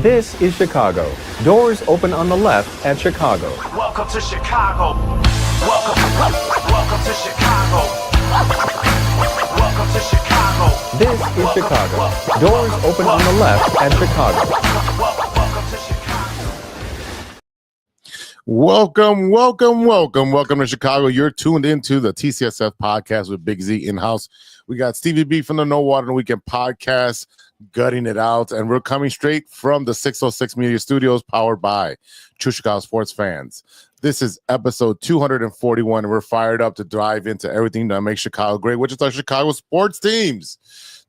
This is Chicago. Doors open on the left at Chicago. Welcome to Chicago. Welcome to Chicago. Welcome to Chicago. This is Chicago. Doors open on the left at Chicago. Welcome to Chicago. Welcome to Chicago. You're tuned into the TCSF podcast with Big Z in-house. We got Stevie B from the No Water in the Weekend podcast, gutting it out, and we're coming straight from the 606 Media Studios, powered by True Chicago Sports Fans. This is episode 241, and we're fired up to dive into everything that makes Chicago great, which is our Chicago sports teams.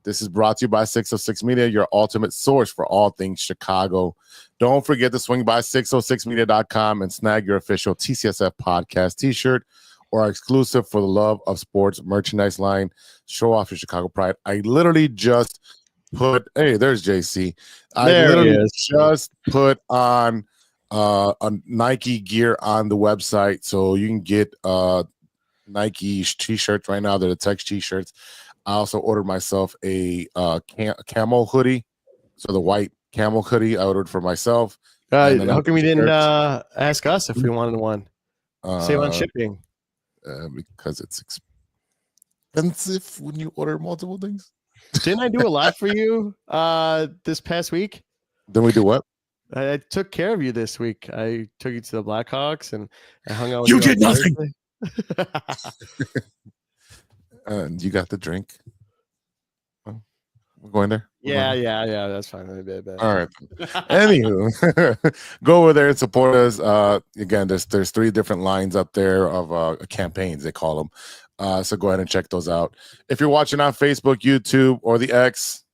This is brought to you by 606 Media, your ultimate source for all things Chicago. Don't forget to swing by 606media.com and snag your official TCSF podcast t-shirt or our exclusive For the Love of Sports merchandise line. Show off your Chicago pride. I literally just put, hey, there's JC. Just put on a Nike gear on the website, so you can get Nike t-shirts right now. They're the Tech t-shirts. I also ordered myself a camel hoodie, so the white camel hoodie I ordered for myself. How come you didn't ask us if we wanted one? Save on shipping. Because it's expensive when you order multiple things. Didn't I do a lot for you this past week? Then we do what? I took care of you this week. I took you to the Blackhawks and I hung out with You you. did nothing. You got the drink. Oh, we're going there. Yeah. That's fine. All right. Anywho, go over there and support us. Again, there's three different lines up there of campaigns, they call them. So go ahead and check those out. If you're watching on Facebook, YouTube, or the X,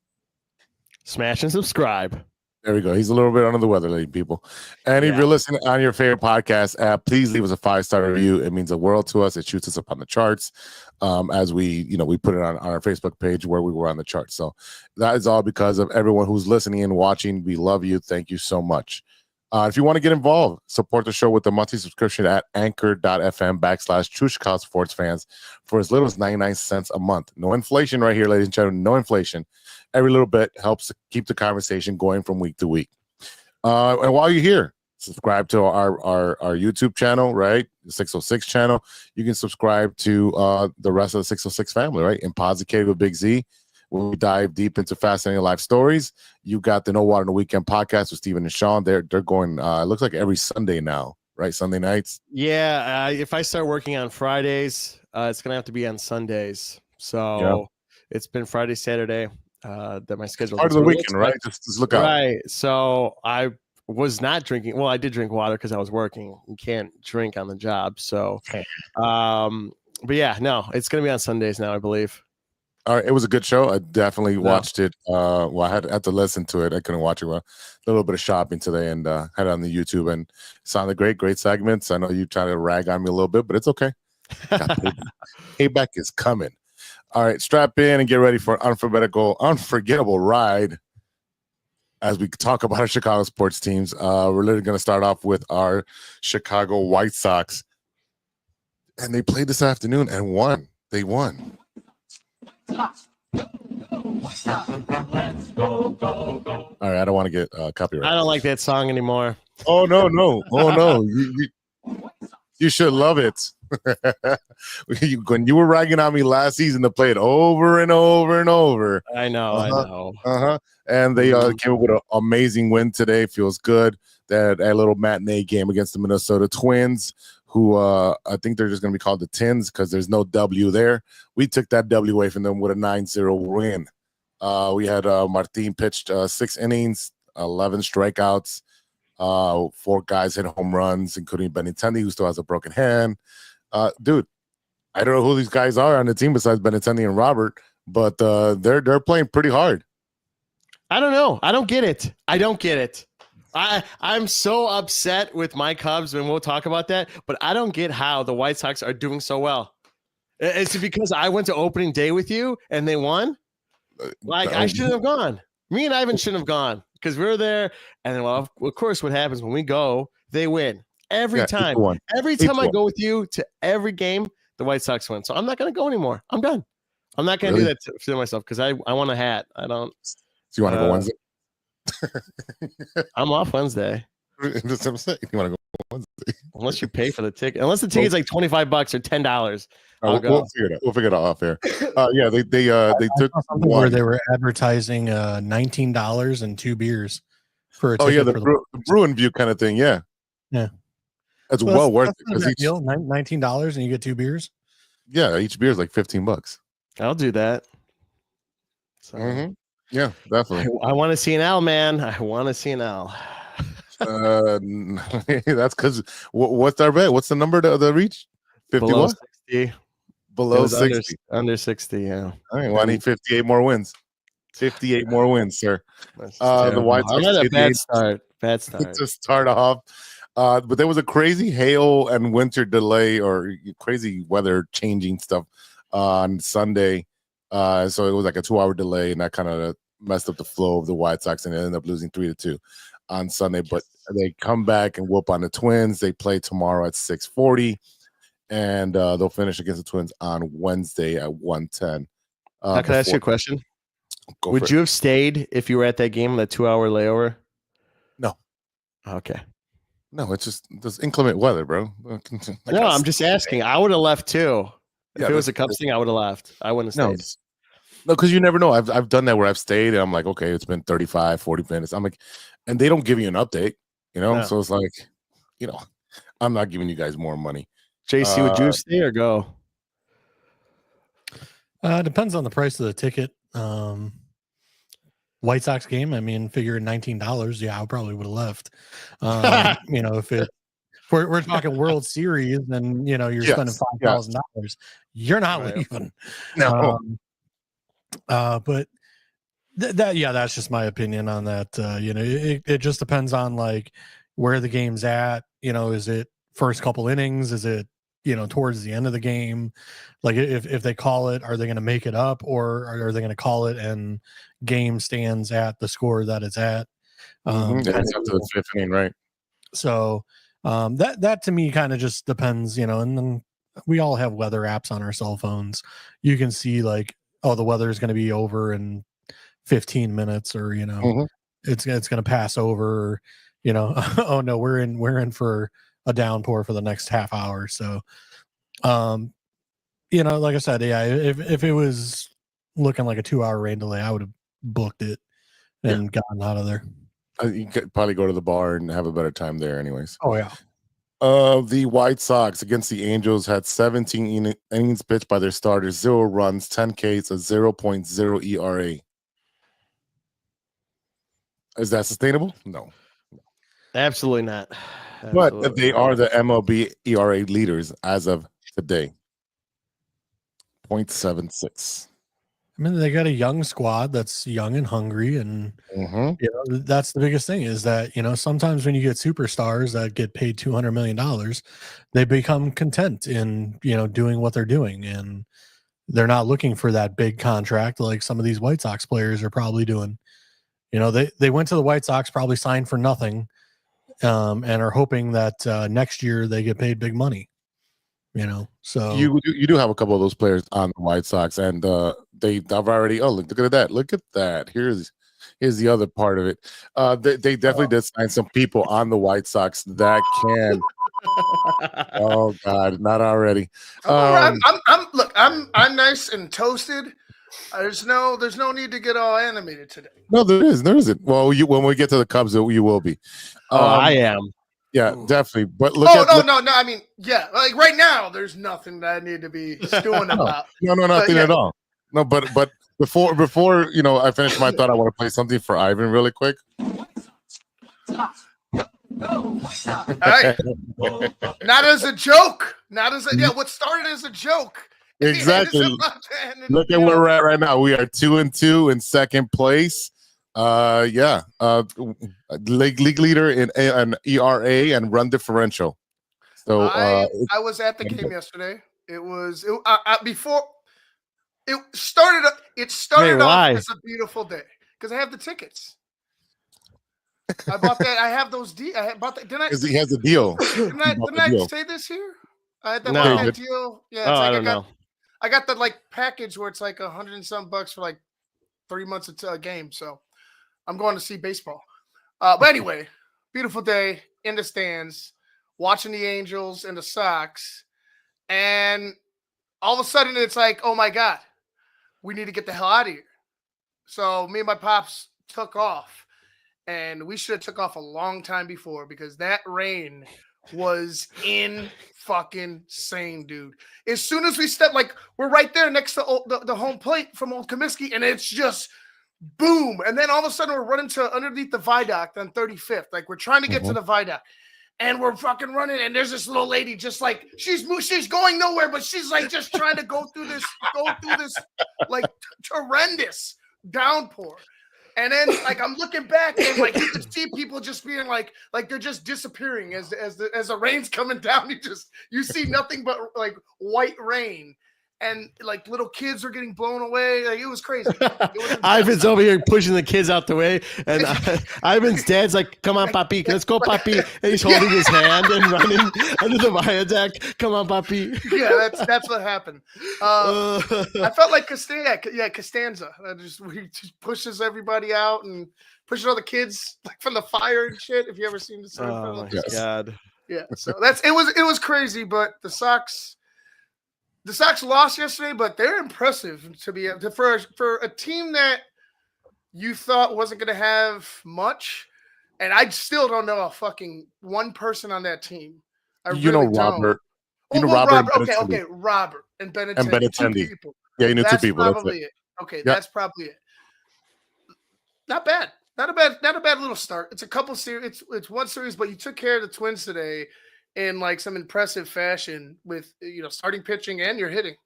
smash and subscribe. there we go. He's a little bit under the weather, lady people. And if you're listening on your favorite podcast app, please leave us a 5-star review. It means the world to us. It shoots us up on the charts as we put it on our Facebook page where we were on the charts. So that is all because of everyone who's listening and watching. We love you. Thank you so much. If you want to get involved, support the show with a monthly subscription at anchor.fm/True Chicago Sports Fans for as little as 99 cents a month. No inflation right here, ladies and gentlemen. No inflation. Every little bit helps keep the conversation going from week to week. And while you're here, subscribe to our YouTube channel, right? The 606 channel. You can subscribe to the rest of the 606 family, right? In Positive with Big Z. When we dive deep into fascinating life stories, you got the No Water in the Weekend podcast with Steven and Sean. They're going, it looks like every Sunday now, right? Sunday nights. Yeah. If I start working on Fridays, it's going to have to be on Sundays. So It's been Friday, Saturday. That my schedule part of the weekend, right? Just look out. Right. So I was not drinking. Well, I did drink water because I was working. You can't drink on the job. So, but yeah, no, it's going to be on Sundays now, I believe. All right, it was a good show. I definitely watched it. Well, I had to listen to it. I couldn't watch it. Well, a little bit of shopping today, and had it on the YouTube, and it sounded great segments. I know you try to rag on me a little bit, but it's okay. Payback is coming. All right, strap in and get ready for an unforgettable ride as we talk about our Chicago sports teams. We're literally going to start off with our Chicago White Sox, and they played this afternoon and won. They won. All right, I don't want to get copyright. I don't like that song anymore. Oh no! You should love it. When you were ragging on me last season to play it over and over and over. I know. And they came up with an amazing win today. Feels good. That little matinee game against the Minnesota Twins, who I think they're just going to be called the Tins because there's no W there. We took that W away from them with a 9-0 win. We had Martin pitched 6 innings, 11 strikeouts. 4 guys hit home runs, including Benintendi, who still has a broken hand. Dude, I don't know who these guys are on the team besides Benintendi and Robert, but they're playing pretty hard. I don't know. I don't get it. I'm so upset with my Cubs, and we'll talk about that, but I don't get how the White Sox are doing so well. Is it because I went to opening day with you and they won? I shouldn't have gone. Me and Ivan shouldn't have gone because we were there. And then, well, of course, what happens when we go, they win every time. Every time I go with you to every game, the White Sox win. So I'm not going to go anymore. I'm done. I'm not going to do that to myself because I want a hat. I don't. Do you want to go Wednesday? I'm off Wednesday. That's what I'm saying. You want to go Wednesday? Unless you pay for the ticket. Unless the ticket's like $25 or $10. I'll go. We'll figure it out. We'll figure it out off air. Yeah, they took something where they were advertising $19 and 2 beers for a ticket. Oh yeah, the Bruin View kind of thing. Yeah. That's well worth it because each deal, $19 and you get 2 beers. Yeah, each beer is like $15. I'll do that. So, yeah, definitely. I want to see an L, man. I want to see an L. That's because what's our bet? What's the number to the reach? 50 Below what? 60. Below 60. Under 60, yeah. All right, well, I need 58 more wins. 58 more wins, sir. The White Sox. I'm at a bad start. Bad start. To start off. But there was a crazy hail and winter delay or crazy weather changing stuff on Sunday. So it was like a 2-hour delay, and that kind of messed up the flow of the White Sox, and they ended up losing 3-2 on Sunday. But they come back and whoop on the Twins. They play tomorrow at 6:40, and they'll finish against the Twins on Wednesday at 1:10. Can I ask you a question? Would you have stayed if you were at that game on the 2-hour layover? No. Okay. No, it's just this inclement weather, bro. No, I'm just asking. I would have left too. If it was a Cubs thing, I would have left. I wouldn't have stayed. No, because you never know. I've done that where I've stayed and I'm like, okay, it's been 35, 40 minutes. I'm like, and they don't give you an update, So it's like, I'm not giving you guys more money. JC, would you stay or go? Depends on the price of the ticket. White Sox game, I mean, figure $19. Yeah, I probably would have left. If we're talking World Series, then you're spending $5,000. You're not leaving. No. But that's just my opinion on that. It just depends on like where the game's at. Is it first couple innings? Is it towards the end of the game? Like if they call it, are they going to make it up, or are they going to call it and game stands at the score that it's at? It's up to the 5th inning, right? So that to me kind of just depends, and then we all have weather apps on our cell phones. You can see like, oh, the weather is going to be over in 15 minutes, or it's going to pass over, oh no, we're in for a downpour for the next half hour. So like I said, if it was looking like a 2-hour rain delay, I would have booked it and gotten out of there. You could probably go to the bar and have a better time there anyways. Oh yeah. The White Sox against the Angels had 17 innings pitched by their starters, 0 runs, 10 Ks, a 0.0 ERA. Is that sustainable? No. Absolutely not. But they are the MLB ERA leaders as of today. 0.76. I mean, they got a young squad that's young and hungry, and that's the biggest thing is that sometimes when you get superstars that get paid $200 million, they become content in doing what they're doing, and they're not looking for that big contract like some of these White Sox players are probably doing. They went to the White Sox, probably signed for nothing, and are hoping that next year they get paid big money. So you do have a couple of those players on the White Sox, and they've already. Oh, look at that! Look at that! Here's the other part of it. They definitely did sign some people on the White Sox that can. Oh God, not already. I'm nice and toasted. There's no need to get all animated today. No, there isn't. Well, when we get to the Cubs, you will be. I am. Yeah, definitly. But look. No. I mean, yeah. Like right now, there's nothing that I need to be stewing about. No, nothing at all. No, but before I finish my thought, I want to play something for Ivan really quick. All right. Not as a joke. What started as a joke. Exactly. Look at where we're at right now. We are 2-2 in second place. League leader in an ERA and run differential. So I was at the game yesterday. Before it started. It started off as a beautiful day because I have the tickets. I bought that. I have those. I bought that. Didn't I? He has a deal. Didn't I say this here? I had that deal. Yeah, I don't know. I got the package where it's like $100 and some bucks for like 3 months of a game. So I'm going to see baseball. But anyway, beautiful day in the stands, watching the Angels and the Sox. And all of a sudden it's like, oh my God, we need to get the hell out of here. So me and my pops took off, and we should have took off a long time before, because that rain was in fucking insane, dude. As soon as we stepped, like, we're right there next to the home plate from Old Comiskey, and it's just boom. And then all of a sudden we're running to underneath the viaduct on 35th. Like, we're trying to get to the viaduct. And we're fucking running, and there's this little lady, just like she's going nowhere, but she's like just trying to go through this like horrendous downpour. And then like I'm looking back, and like you can see people just being like they're just disappearing as the rain's coming down. You see nothing but like white rain. And like little kids are getting blown away. Like, it was crazy. Ivan's over here pushing the kids out the way, and Ivan's dad's like, "Come on, papi, let's go, papi." And he's holding his hand and running under the viaduct. Come on, papi. Yeah, that's what happened. I felt like Costanza. He just pushes everybody out and pushes all the kids like from the fire and shit. If you ever seen the oh my God. Yeah, so it was crazy, but the Sox lost yesterday, but they're impressive for a team that you thought wasn't going to have much. And I still don't know a fucking one person on that team. Robert. Robert. Okay, Robert and Benintendi. And Benintendi. Yeah, you knew two people. Probably it. Okay, that's probably it. Not bad. Not a bad little start. It's a couple series. It's one series, but you took care of the Twins today in like some impressive fashion with starting pitching and your hitting.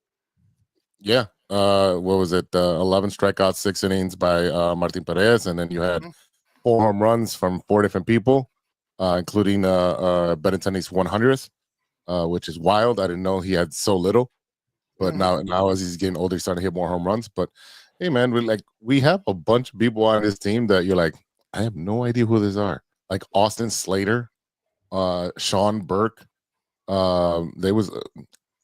Yeah. What was it? 11 strikeouts, 6 innings by Martin Perez, and then you had 4 home runs from 4 different people, including Benintendi's 100th, which is wild. I didn't know he had so little, but now as he's getting older, he's starting to hit more home runs. But hey, man, we have a bunch of people on this team that you're like, I have no idea who these are. Like Austin Slater, Sean Burke, there was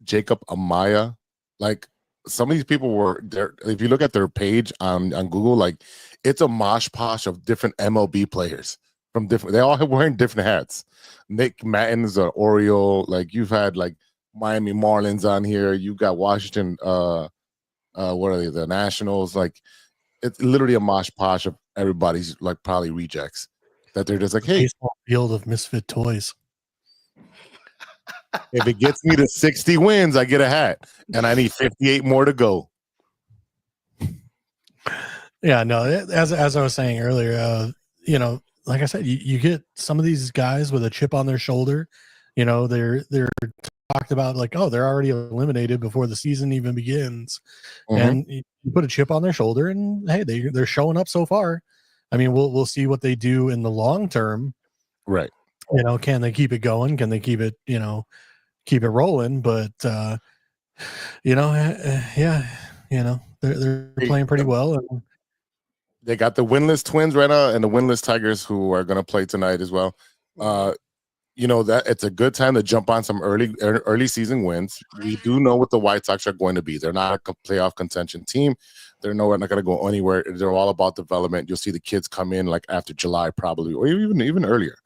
Jacob Amaya. Like, some of these people were there. If you look at their page on Google, like, it's a mosh posh of different MLB players from different. They all wearing different hats. Nick Mattin's an Oriole. Like, you've had like Miami Marlins on here. You got Washington. What are they? The Nationals. Like, it's literally a mosh posh of everybody's like probably rejects. That they're just like, hey, baseball field of misfit toys. If it gets me to 60 wins, I get a hat, and I need 58 more to go. Yeah, no. As I was saying earlier, like I said, you get some of these guys with a chip on their shoulder. They're talked about like, oh, they're already eliminated before the season even begins, and you put a chip on their shoulder, and hey, they're showing up so far. I mean, we'll see what they do in the long term, right? Can they keep it going? Can they keep it rolling? But they're playing pretty well. And they got the winless Twins right now and the winless Tigers, who are going to play tonight as well. That it's a good time to jump on some early season wins. We do know what the White Sox are going to be. They're not a playoff contention team. They're not going to go anywhere. They're all about development. You'll see the kids come in like after July probably, or even earlier.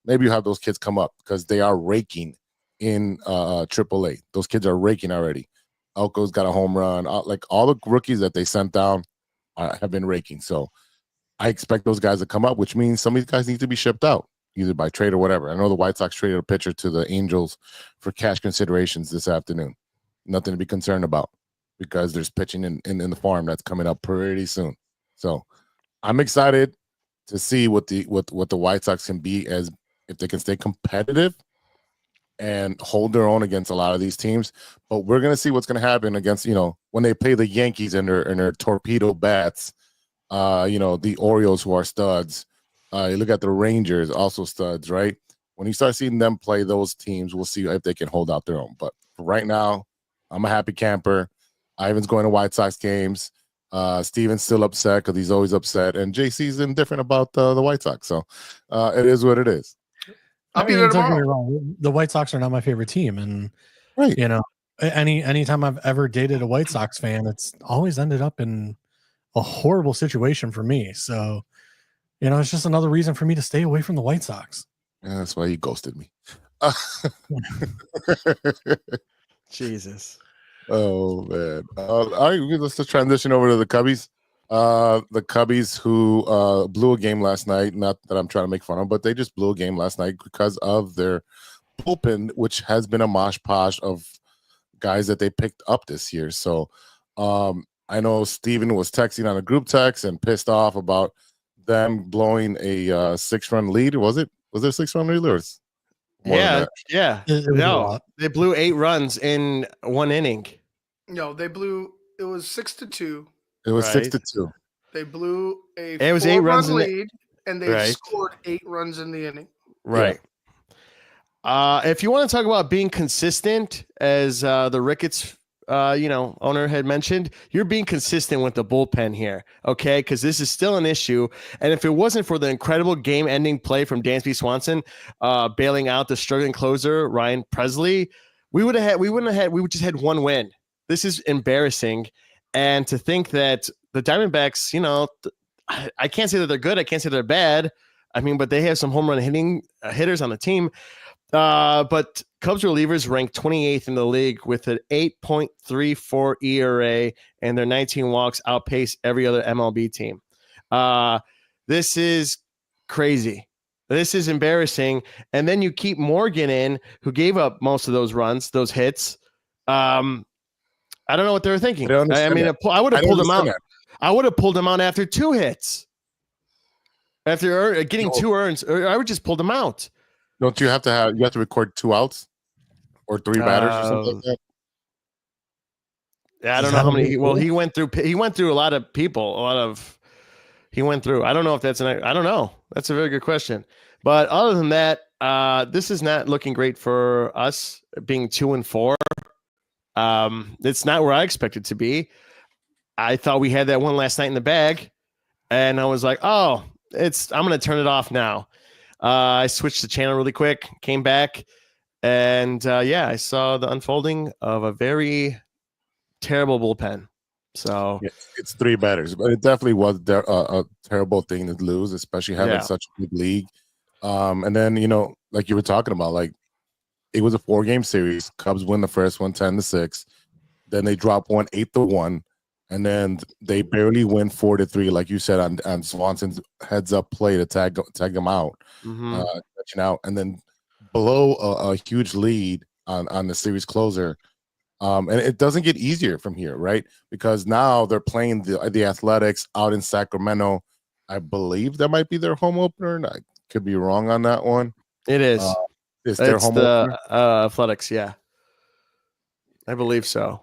Maybe you have those kids come up because they are raking in AAA. Those kids are raking already. Elko's got a home run. Like, all the rookies that they sent down have been raking. So I expect those guys to come up, which means some of these guys need to be shipped out, either by trade or whatever. I know the White Sox traded a pitcher to the Angels for cash considerations this afternoon. Nothing to be concerned about, because there's pitching in the farm that's coming up pretty soon. So I'm excited to see what the White Sox can be, as if they can stay competitive and hold their own against a lot of these teams. But we're going to see what's going to happen against, when they play the Yankees and their torpedo bats, the Orioles, who are studs. You look at the Rangers, also studs, right? When you start seeing them play those teams, we'll see if they can hold out their own. But for right now, I'm a happy camper. Ivan's going to White Sox games. Steven's still upset because he's always upset. And JC's indifferent about the White Sox. So it is what it is. I'll be there tomorrow. The White Sox are not my favorite team. And, right. anytime I've ever dated a White Sox fan, it's always ended up in a horrible situation for me. So, it's just another reason for me to stay away from the White Sox. Yeah, that's why he ghosted me. Jesus. Oh man! All right, let's just transition over to the Cubbies. The Cubbies who blew a game last night. Not that I'm trying to make fun of, but they just blew a game last night because of their bullpen, which has been a mosh posh of guys that they picked up this year. So I know Steven was texting on a group text and pissed off about them blowing a 6-run lead. Was it a 6-run lead or? Yeah. It was a lot. They blew 8 runs in 1 inning. No, they blew. It was 6-2. It was Right. 6-2. They blew a It was 8 runs in lead, and they Right. scored 8 runs in the inning. Right. If you want to talk about being consistent, as the Ricketts, owner had mentioned, you're being consistent with the bullpen here, okay? Because this is still an issue. And if it wasn't for the incredible game-ending play from Dansby Swanson, bailing out the struggling closer Ryan Presley, we would just had 1 win. This is embarrassing. And to think that the Diamondbacks, I can't say that they're good. I can't say they're bad. I mean, but they have some home run hitters on the team. But Cubs relievers ranked 28th in the league with an 8.34 ERA, and their 19 walks outpace every other MLB team. This is crazy. This is embarrassing. And then you keep Morgan in, who gave up most of those runs, those hits. I don't know what they were thinking. I would have pulled him out. I would have pulled him out after 2 hits. After getting 2 earns, I would just pulled him out. Don't you have to record 2 outs or 3 batters or something like that? Yeah, I don't know how many. He went through a lot of people. He went through. I don't know if that's I don't know. That's a very good question. But other than that, this is not looking great for us being 2-4. It's not where I expected to be. I thought we had that one last night in the bag, and I was like, oh, I'm going to turn it off now. I switched the channel really quick, came back, and I saw the unfolding of a very terrible bullpen. So it's 3 batters, but it definitely was a terrible thing to lose, especially having such a big league. And then, like you were talking about, like it was a 4-game series. Cubs win the first one 10-6. Then they drop one 8-1. And then they barely win 4-3, like you said, on Swanson's heads-up play to tag them out, touching out, and then blow a huge lead on the series closer. And it doesn't get easier from here, right? Because now they're playing the Athletics out in Sacramento. I believe that might be their home opener. I could be wrong on that one. It is. It's their home opener. Athletics, yeah. I believe so.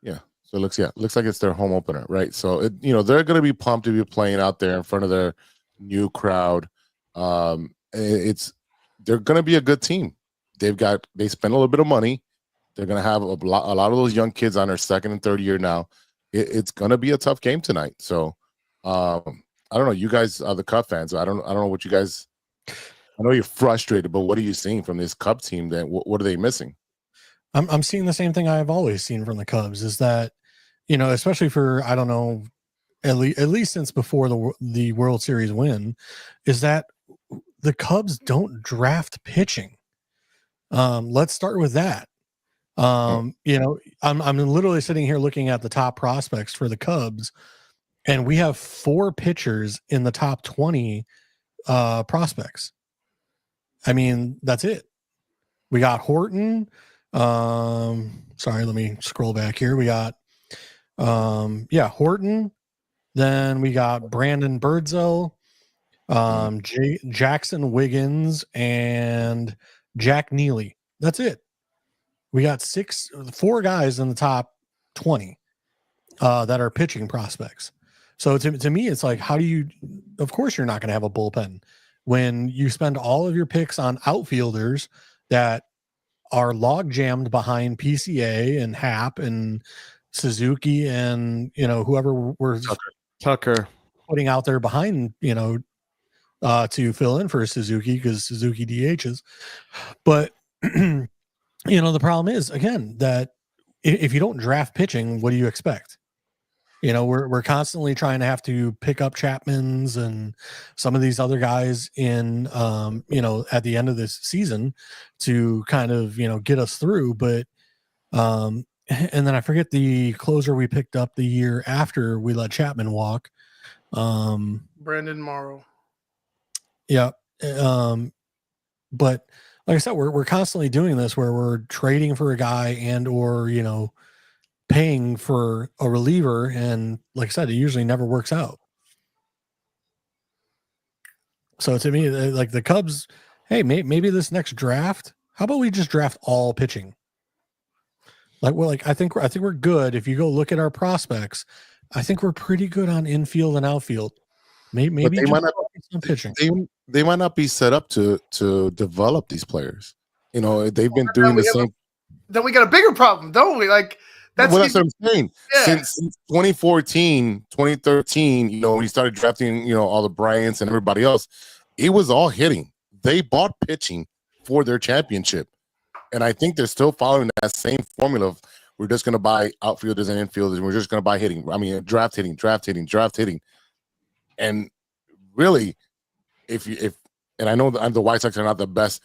Yeah. So it looks like it's their home opener, right? So they're going to be pumped to be playing out there in front of their new crowd. They're going to be a good team. They spend a little bit of money. They're going to have a lot of those young kids on their 2nd and 3rd year now. It's going to be a tough game tonight. So I don't know. You guys are the Cub fans. I don't know what you guys. I know you're frustrated, but what are you seeing from this Cub team? That what are they missing? I'm seeing the same thing I've always seen from the Cubs, is that, especially for, I don't know, at least since before the World Series win, is that the Cubs don't draft pitching. Let's start with that. I'm literally sitting here looking at the top prospects for the Cubs, and we have 4 pitchers in the top 20 prospects. I mean, that's it. We got Horton. Sorry, let me scroll back here. We got Horton. Then we got Brandon Birdsell, Jackson Wiggins, and Jack Neely. That's it. We got 4 guys in the top 20 that are pitching prospects. So to me, it's like, of course you're not going to have a bullpen when you spend all of your picks on outfielders that are log jammed behind PCA and Happ and Suzuki and whoever we're Tucker putting out there behind to fill in for Suzuki, because Suzuki DHs. But the problem is, again, that if you don't draft pitching, what do you expect? You know, we're constantly trying to have to pick up Chapman's and some of these other guys in, you know, at the end of this season to kind of, you know, get us through. But, and then I forget the closer we picked up the year after we let Chapman walk. Brandon Morrow. Yeah. But like I said, we're constantly doing this where we're trading for a guy and, or, you know, paying for a reliever, and like I said, it usually never works out. So to me, like the Cubs, hey, maybe this next draft, how about we just draft all pitching? Like I think we're good. If you go look at our prospects, I think we're pretty good on infield and outfield. Maybe But they just might not, some pitching. they might not be set up to develop these players. You know, they've been doing the same. Then we got a bigger problem, don't we? Like that's what I'm saying. Yeah. Since 2014, 2013, you know, when he started drafting, you know, all the Bryants and everybody else, it was all hitting. They bought pitching for their championship. And I think they're still following that same formula of we're just going to buy outfielders and infielders, and we're just going to buy hitting. I mean, draft hitting. And really, and I know that the White Sox are not the best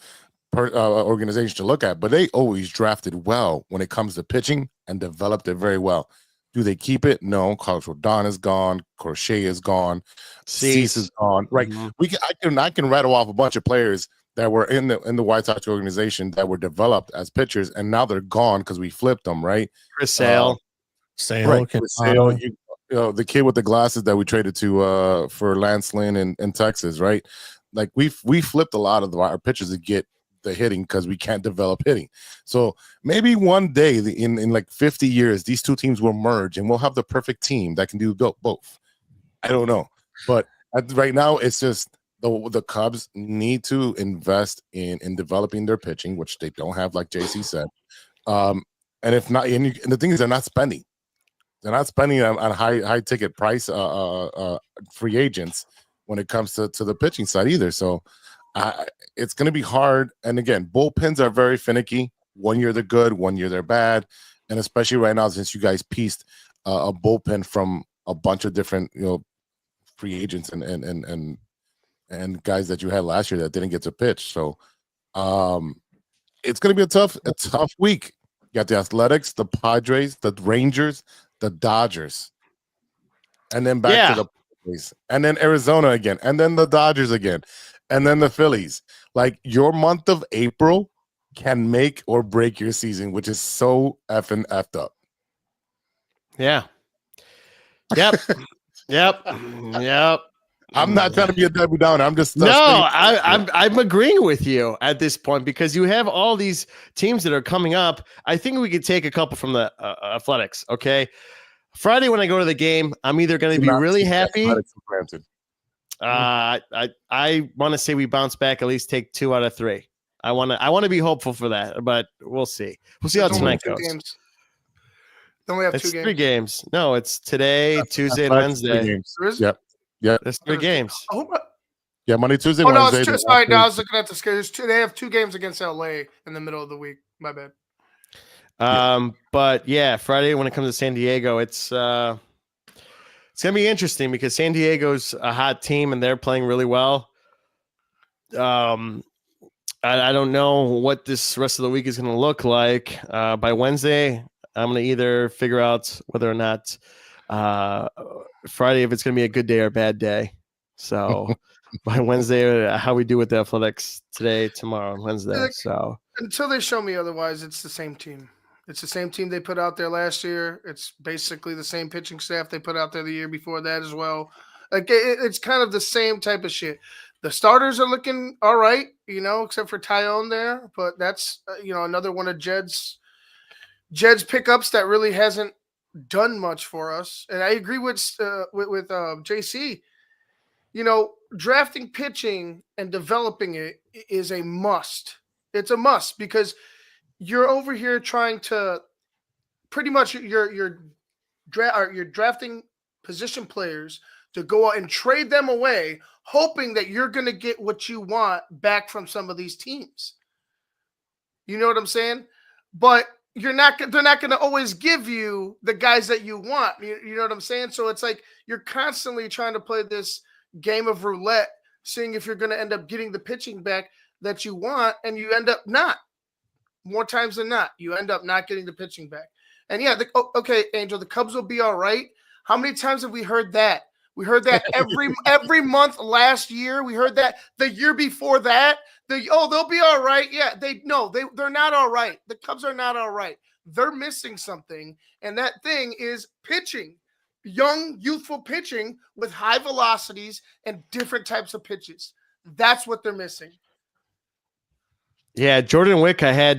organization to look at, but they always drafted well when it comes to pitching and developed it very well. Do they keep it? No. Carlos Rodon is gone. Crochet is gone. Cease is gone. Right. Mm-hmm. I can rattle off a bunch of players that were in the White Sox organization that were developed as pitchers, and now they're gone because we flipped them. Right. Chris Sale. Right. Chris Sale, you know, the kid with the glasses that we traded to for Lance Lynn in Texas. Right. Like we flipped a lot of our pitchers to get the hitting because we can't develop hitting. So maybe one day in like 50 years, these two teams will merge and we'll have the perfect team that can do both. I don't know. But right now, it's just the Cubs need to invest in developing their pitching, which they don't have, like JC said. And if not, and the thing is, they're not spending. They're not spending on high ticket price free agents when it comes to the pitching side either. So it's going to be hard. And again, bullpens are very finicky. 1 year they're good, 1 year they're bad. And especially right now, since you guys pieced a bullpen from a bunch of different, you know, free agents and guys that you had last year that didn't get to pitch. So it's going to be a tough week. You got the Athletics, the Padres, the Rangers, the Dodgers, and then back to the Padres, and then Arizona again, and then the Dodgers again, and then the Phillies. Like, your month of April can make or break your season, which is so effing effed up. Yeah. Yep. Yep. I'm not trying to be a Debbie Downer. I'm just I'm agreeing with you at this point because you have all these teams that are coming up. I think we could take a couple from the Athletics. Okay, Friday when I go to the game, I'm either going to be really happy. I want to say we bounce back, at least take 2 out of 3. I want to be hopeful for that, but we'll see. We'll see how tonight goes. Don't we have it's 2 games? 3 games. No, it's today, Tuesday, and Wednesday. Yep. Yeah, there's 3 games. Yeah, Monday, Tuesday, Wednesday. No, it's sorry, no, I was looking at the schedule. They have 2 games against LA in the middle of the week. My bad. But yeah, Friday when it comes to San Diego, it's gonna be interesting because San Diego's a hot team and they're playing really well. I don't know what this rest of the week is gonna look like. By Wednesday, I'm gonna either figure out whether or not Friday if it's going to be a good day or a bad day. So by Wednesday, how we do with the Athletics today, tomorrow, and Wednesday. So until they show me otherwise, it's the same team. It's the same team they put out there last year. It's basically the same pitching staff they put out there the year before that as well. Like it's kind of the same type of shit. The starters are looking all right, you know, except for Tyone there, but that's another one of Jed's pickups that really hasn't done much for us. And I agree with JC. You know, drafting pitching and developing it is a must. It's a must because you're over here trying to pretty much you're drafting position players to go out and trade them away, hoping that you're going to get what you want back from some of these teams. You know what I'm saying? But they're not going to always give you the guys that you want. You know what I'm saying? So it's like you're constantly trying to play this game of roulette, seeing if you're going to end up getting the pitching back that you want, and you end up not. More times than not, you end up not getting the pitching back. And yeah, okay, Angel, the Cubs will be all right. How many times have we heard that? We heard that every month last year. We heard that the year before that. They'll be all right. Yeah, they're not all right. The Cubs are not all right. They're missing something, and that thing is pitching. Young, youthful pitching with high velocities and different types of pitches. That's what they're missing. Yeah, Jordan Wick, I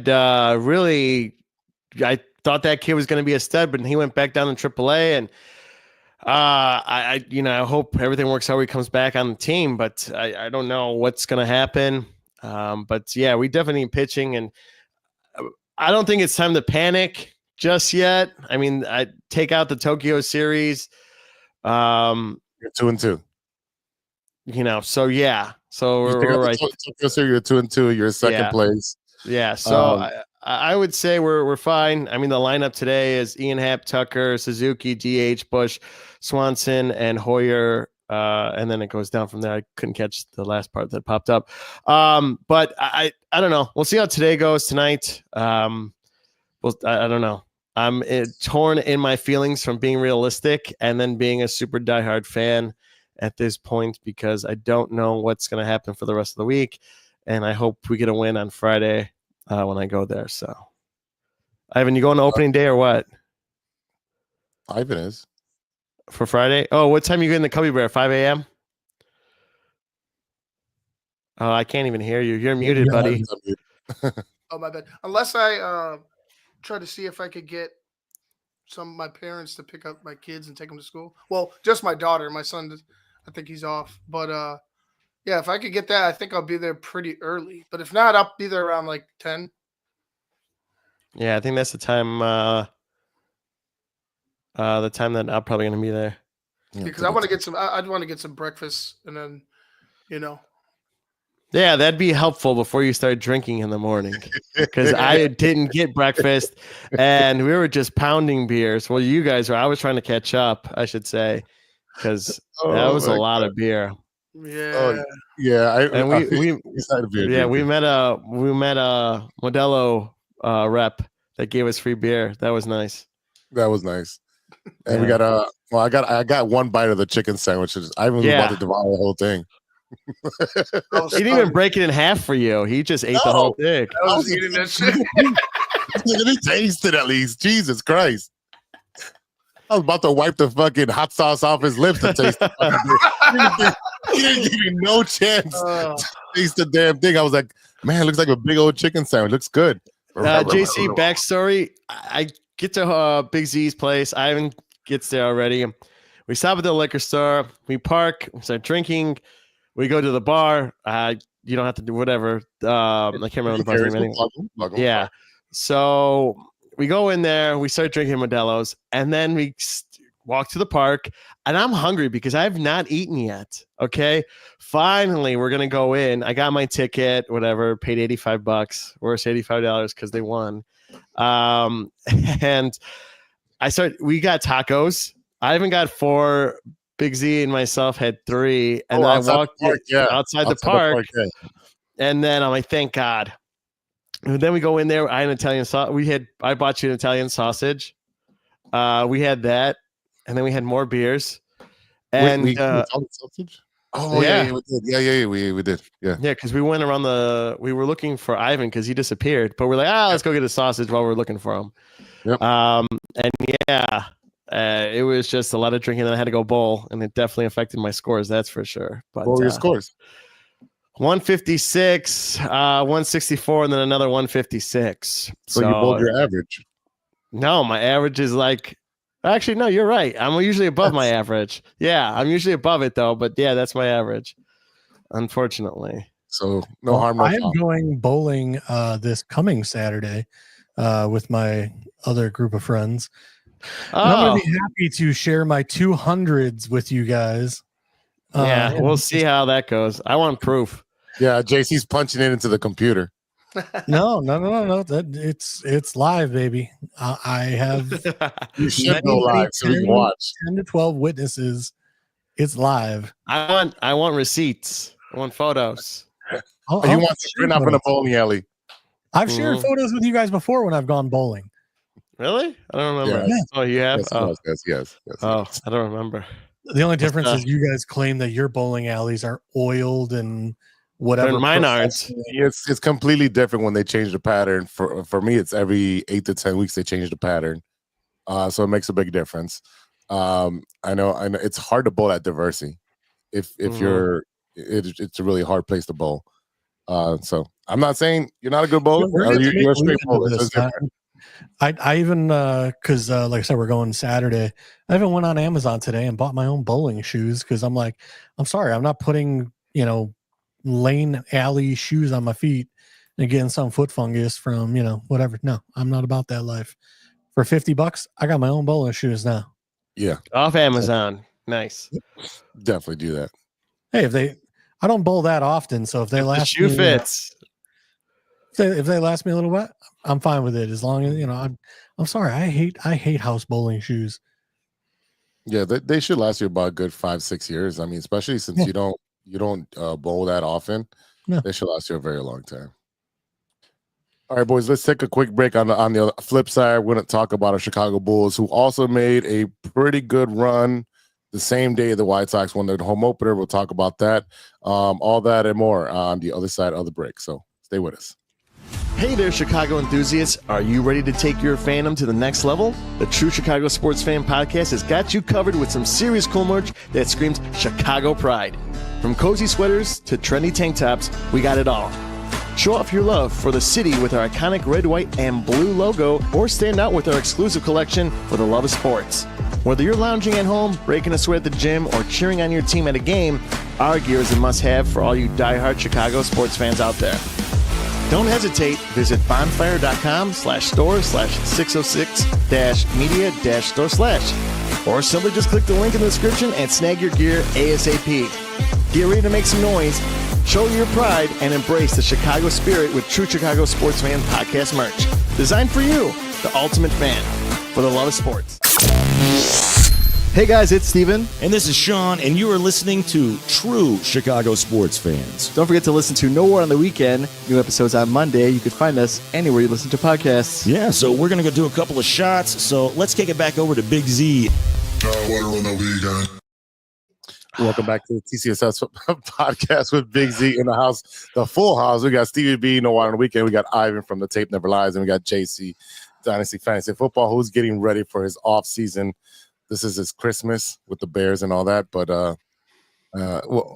thought that kid was going to be a stud, but he went back down to AAA, and I hope everything works out when he comes back on the team, but I don't know what's going to happen. But yeah, we definitely need pitching, and I don't think it's time to panic just yet. I mean, I take out the Tokyo series. You're 2-2. So yeah. So we're right. Tokyo series, you're 2-2. You're second place. Yeah. So I would say we're fine. I mean, the lineup today is Ian Happ, Tucker, Suzuki, DH, Bush, Swanson, and Hoyer. And then it goes down from there. I couldn't catch the last part that popped up. But I don't know. We'll see how today goes tonight. I don't know. I'm torn in my feelings from being realistic and then being a super diehard fan at this point, because I don't know what's going to happen for the rest of the week. And I hope we get a win on Friday when I go there. So, Ivan, you going to opening day or what? Ivan is. For Friday? Oh, what time are you getting the Cubby Bear? 5 a.m.? Oh, I can't even hear you. You're muted, buddy. Oh, my bad. Unless I try to see if I could get some of my parents to pick up my kids and take them to school. Well, just my daughter. My son, I think he's off. But, yeah, if I could get that, I think I'll be there pretty early. But if not, I'll be there around like 10. Yeah, I think that's the time that I'm probably going to be there. Because I want to get some. I'd want to get some breakfast, and then, Yeah, that'd be helpful before you start drinking in the morning, because I didn't get breakfast and we were just pounding beers. Well, you guys were. I was trying to catch up, I should say, because that was a lot of beer. Yeah, We met a Modelo rep that gave us free beer. That was nice. That was nice. And we got I got one bite of the chicken sandwiches. I was about to devour the whole thing. He didn't even break it in half for you. He just ate the whole thing. I was eating that shit. Let me taste it at least. Jesus Christ. I was about to wipe the fucking hot sauce off his lips to taste it. He didn't give me no chance to taste the damn thing. I was like, man, it looks like a big old chicken sandwich. Looks good. JC, backstory. I get to Big Z's place. Ivan gets there already. We stop at the liquor store. We park. We start drinking. We go to the bar. You don't have to do whatever. I can't remember the bar's name anymore. Yeah. So we go in there. We start drinking Modelo's, and then we walk to the park. And I'm hungry because I have not eaten yet. Okay. Finally, we're gonna go in. I got my ticket. Whatever. Paid $85. Worse, $85 because they won. And we got tacos. I haven't got 4. Big Z and myself had 3, and then I walked outside the park, and then I'm like, thank God. And then we go in there. I had an Italian sauce. I bought you an Italian sausage. We had that, and then we had more beers. And we sausage? Oh yeah, we did. Yeah, we did. Yeah, because we went around we were looking for Ivan because he disappeared, but we're like, let's go get a sausage while we're looking for him. Yep. And yeah. It was just a lot of drinking, and I had to go bowl, and it definitely affected my scores. That's for sure. But what were your scores? 156, 164, and then another 156. So you bowled your average. No, my average is actually, no, you're right. I'm usually above my average. Yeah, I'm usually above it though. But yeah, that's my average, unfortunately. So no harm, no I am foul. going bowling this coming Saturday with my other group of friends. And I'm going to be happy to share my 200s with you guys. Yeah, we'll see how that goes. I want proof. Yeah, JC's punching it into the computer. No. That it's live, baby. I have You should go live so we can watch. 10 to 12 witnesses. It's live. I want receipts. I want photos. You want to print up in a bowling alley? I've shared photos with you guys before when I've gone bowling. Really? I don't remember. Yeah. Oh, you have? Yes. Oh, I don't remember. The only difference is you guys claim that your bowling alleys are oiled and whatever. Mine aren't. It's completely different when they change the pattern. For me, it's every 8 to 10 weeks they change the pattern, so it makes a big difference. I know it's hard to bowl at Diversity. If you're, it's a really hard place to bowl. So I'm not saying you're not a good bowler. You're a straight bowler. I even because like I said, we're going Saturday. I even went on Amazon today and bought my own bowling shoes because I'm like, I'm sorry, I'm not putting lane alley shoes on my feet and getting some foot fungus from whatever. No, I'm not about that life. For $50, I got my own bowling shoes now. Yeah, off Amazon. Nice. Definitely do that. Hey, I don't bowl that often, so if they last shoe fits. If they last me a little bit, I'm fine with it. As long as I'm sorry. I hate house bowling shoes. Yeah, they should last you about a good 5-6 years. I mean, especially since you don't bowl that often. No. They should last you a very long time. All right, boys, let's take a quick break. On the flip side, we're going to talk about our Chicago Bulls, who also made a pretty good run the same day the White Sox won their home opener. We'll talk about that, all that and more on the other side of the break. So stay with us. Hey there, Chicago enthusiasts. Are you ready to take your fandom to the next level? The True Chicago Sports Fan Podcast has got you covered with some serious cool merch that screams Chicago pride. From cozy sweaters to trendy tank tops, we got it all. Show off your love for the city with our iconic red, white, and blue logo, or stand out with our exclusive collection for the love of sports. Whether you're lounging at home, breaking a sweat at the gym, or cheering on your team at a game, our gear is a must-have for all you diehard Chicago sports fans out there. Don't hesitate. Visit bonfire.com/store/606-media-store/ or simply just click the link in the description and snag your gear ASAP. Get ready to make some noise, show your pride, and embrace the Chicago spirit with True Chicago Sports Fan Podcast merch. Designed for you, the ultimate fan, for the love of sports. Hey guys, it's Steven. And this is Sean, and you are listening to True Chicago Sports Fans. Don't forget to listen to No War on the Weekend. New episodes on Monday. You can find us anywhere you listen to podcasts. Yeah, so we're going to go do a couple of shots. So let's kick it back over to Big Z. Welcome back to the TCSS podcast with Big Z in the house, the full house. We got Stevie B, No Water on the Weekend. We got Ivan from The Tape Never Lies, and we got JC, Dynasty Fantasy Football, who's getting ready for his off season. This is his Christmas with the Bears and all that, but well,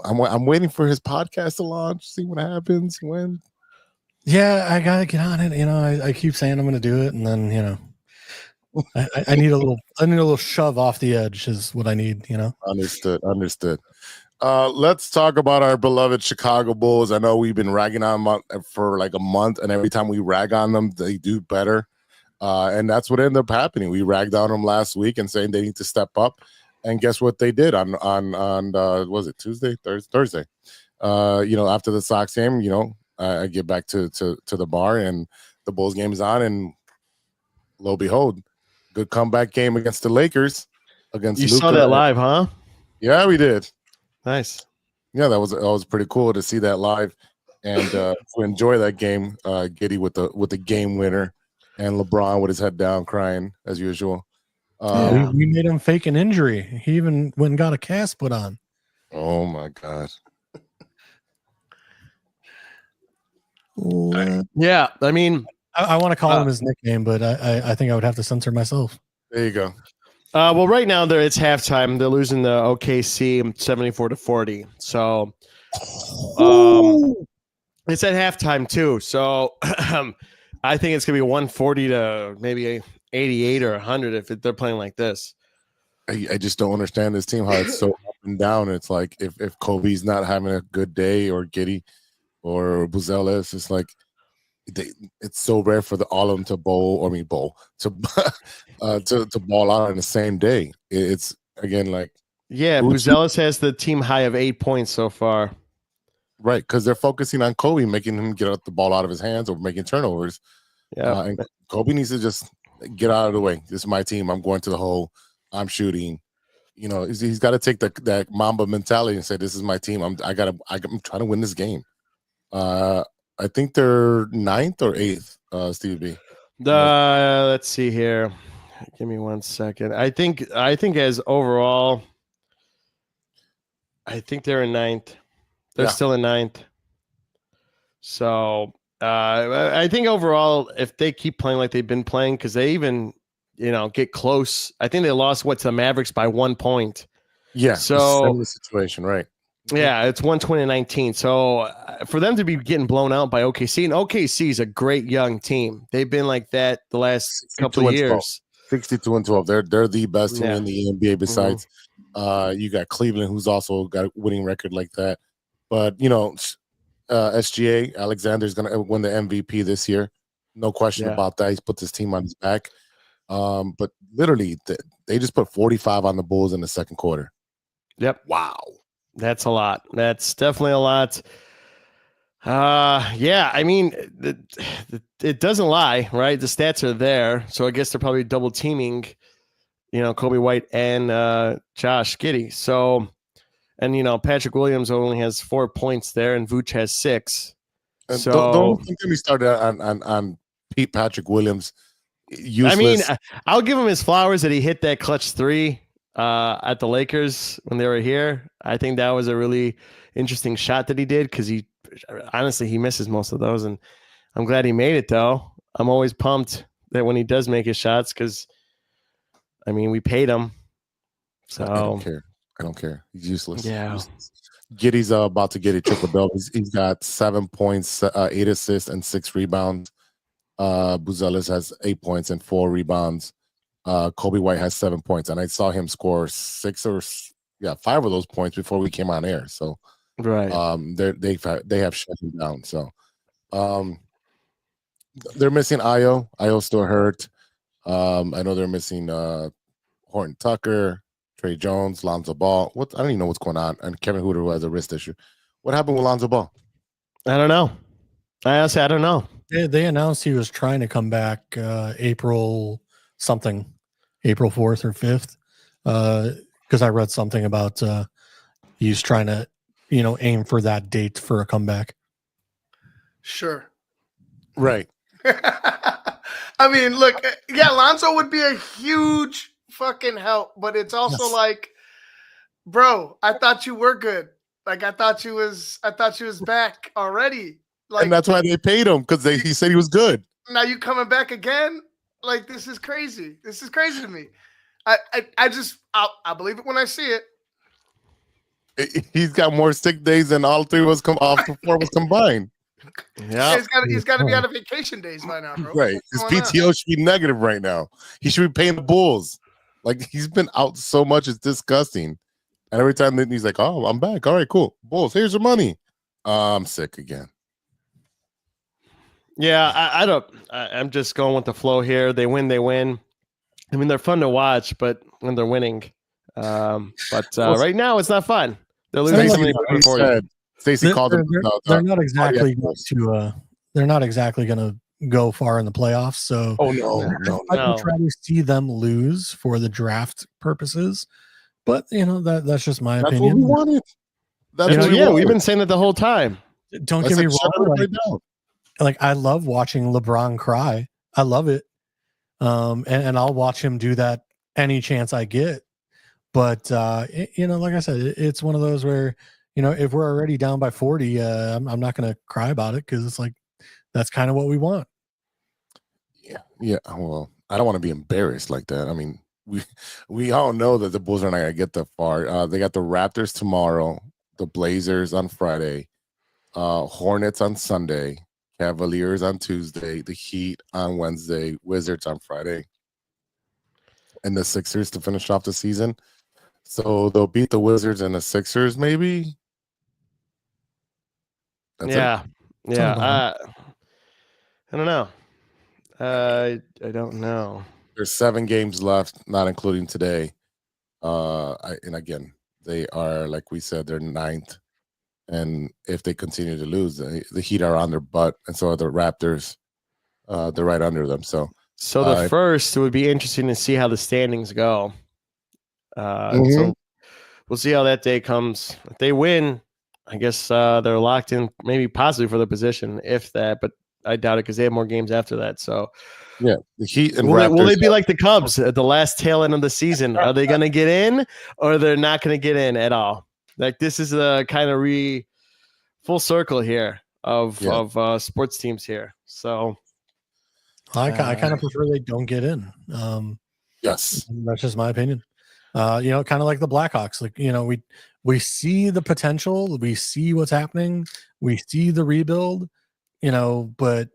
I'm waiting for his podcast to launch. See what happens when. Yeah, I gotta get on it. I keep saying I'm gonna do it, and then I need a little shove off the edge is what I need. Understood. Let's talk about our beloved Chicago Bulls. I know we've been ragging on them for like a month, and every time we rag on them, they do better. And that's what ended up happening. We ragged on them last week and saying they need to step up. And guess what they did on was it Tuesday, Thursday? After the Sox game, I get back to the bar and the Bulls game is on, and lo and behold, good comeback game against the Lakers. Against you Luka. saw that live, huh? Yeah, we did. Nice. Yeah, that was pretty cool to see that live and to enjoy that game. Giddy with the game winner. And LeBron with his head down crying as usual. We made him fake an injury. He even went and got a cast put on. Oh, my God. Yeah, I mean. I want to call him his nickname, but I think I would have to censor myself. There you go. Well, right now it's halftime. They're losing the OKC 74-40. So it's at halftime, too. So I think it's going to be 140 to maybe 88 or 100 if they're playing like this. I just don't understand this team, how it's so up and down. It's like if Kobe's not having a good day or Giddy or Buzelis, it's like it's so rare for all of them to ball to ball out on the same day. It's, again, like. Yeah, Buzelis has the team high of 8 points so far. Right, because they're focusing on Kobe, making him get the ball out of his hands or making turnovers. Yeah. And Kobe needs to just get out of the way. This is my team. I'm going to the hole. I'm shooting. You know, he's got to take that Mamba mentality and say, "This is my team. I'm trying to win this game." I think they're 9th or 8th. Stevie B. Let's see here. Give me 1 second. I think as overall, I think they're in 9th. They're still in 9th. So I think overall, if they keep playing like they've been playing, because they even get close. I think they lost to the Mavericks by 1 point. Yeah. So similar situation, right? Yeah, it's 120-19. So for them to be getting blown out by OKC, and OKC is a great young team. They've been like that the last couple of years. 62-12. They're the best team in the NBA besides you got Cleveland, who's also got a winning record like that. But SGA Alexander's gonna win the MVP this year. No question about that. He's put this team on his back. But literally they just put 45 on the Bulls in the second quarter. Yep. Wow. That's a lot. That's definitely a lot. Yeah, I mean, it doesn't lie, right? The stats are there. So I guess they're probably double teaming, Kobe White and Josh Giddey. So, and, Patrick Williams only has 4 points there and Vooch has 6. And so don't get me started on Pete Patrick Williams. Useless. I mean, I'll give him his flowers that he hit that clutch 3 at the Lakers when they were here. I think that was a really interesting shot that he did because he misses most of those, and I'm glad he made it though. I'm always pumped that when he does make his shots because, I mean, we paid him. So I don't care. He's useless. Yeah. Giddey's about to get a triple double. He's got 7 points, 8 assists, and 6 rebounds. Buzelis has 8 points and 4 rebounds. Kobe White has 7 points, and I saw him score 5 of those points before we came on air. So, right, they have shut him down. So, they're missing Ayo. Ayo's still hurt. I know they're missing Horton Tucker, Trey Jones, Lonzo Ball. I don't even know what's going on. And Kevin Huerter, who has a wrist issue. What happened with Lonzo Ball? I don't know. I don't know. They announced he was trying to come back April 4th or 5th. Because I read something about he's trying to, aim for that date for a comeback. Sure. Right. I mean, look, Lonzo would be a huge fucking help, but it's also like, bro, I thought you were good. Like I thought you was back already. Like, and that's why they paid him because he said he was good. Now you coming back again? Like this is crazy. This is crazy to me. I believe it when I see it. He's got more sick days than all 4 was combined. Yeah, he's got to be out of vacation days by now, bro. Right, his PTO should be negative right now. He should be paying the Bulls. Like he's been out so much, it's disgusting. And every time he's like, "Oh, I'm back. All right, cool. Bulls, here's your money." I'm sick again. Yeah, I'm just going with the flow here. They win. I mean, they're fun to watch, but when they're winning, right now it's not fun. They're losing so many points. Stacey called them. They're not exactly going to. They're not exactly going to go far in the playoffs. So, no. I would try to see them lose for the draft purposes. But that's just my opinion. What we wanted. We've been saying it the whole time. Don't get me wrong. Like I love watching LeBron cry. I love it. And I'll watch him do that any chance I get. But like I said, it's one of those where, if we're already down by 40, I'm not going to cry about it because it's like that's kind of what we want. Yeah. Well, I don't want to be embarrassed like that. I mean, we all know that the Bulls are not going to get that far. They got the Raptors tomorrow, the Blazers on Friday, Hornets on Sunday, Cavaliers on Tuesday, the Heat on Wednesday, Wizards on Friday, and the Sixers to finish off the season. So they'll beat the Wizards and the Sixers, maybe. That's yeah. I don't know. I don't know. There's 7 games left, not including today. And again, they are, like we said, they're 9th. And if they continue to lose, the Heat are on their butt, and so are the Raptors. They're right under them. So the first, it would be interesting to see how the standings go. So we'll see how that day comes. If they win, I guess they're locked in, maybe possibly for the position, if that. But I doubt it because they have more games after that. So yeah, the Heat and will they be like the Cubs at the last tail end of the season? Are they going to get in, or they're not going to get in at all? Like this is a kind of full circle here of sports teams here. So I kind of prefer they don't get in. Yes, that's just my opinion. Kind of like the Blackhawks. Like we see the potential, we see what's happening, we see the rebuild. But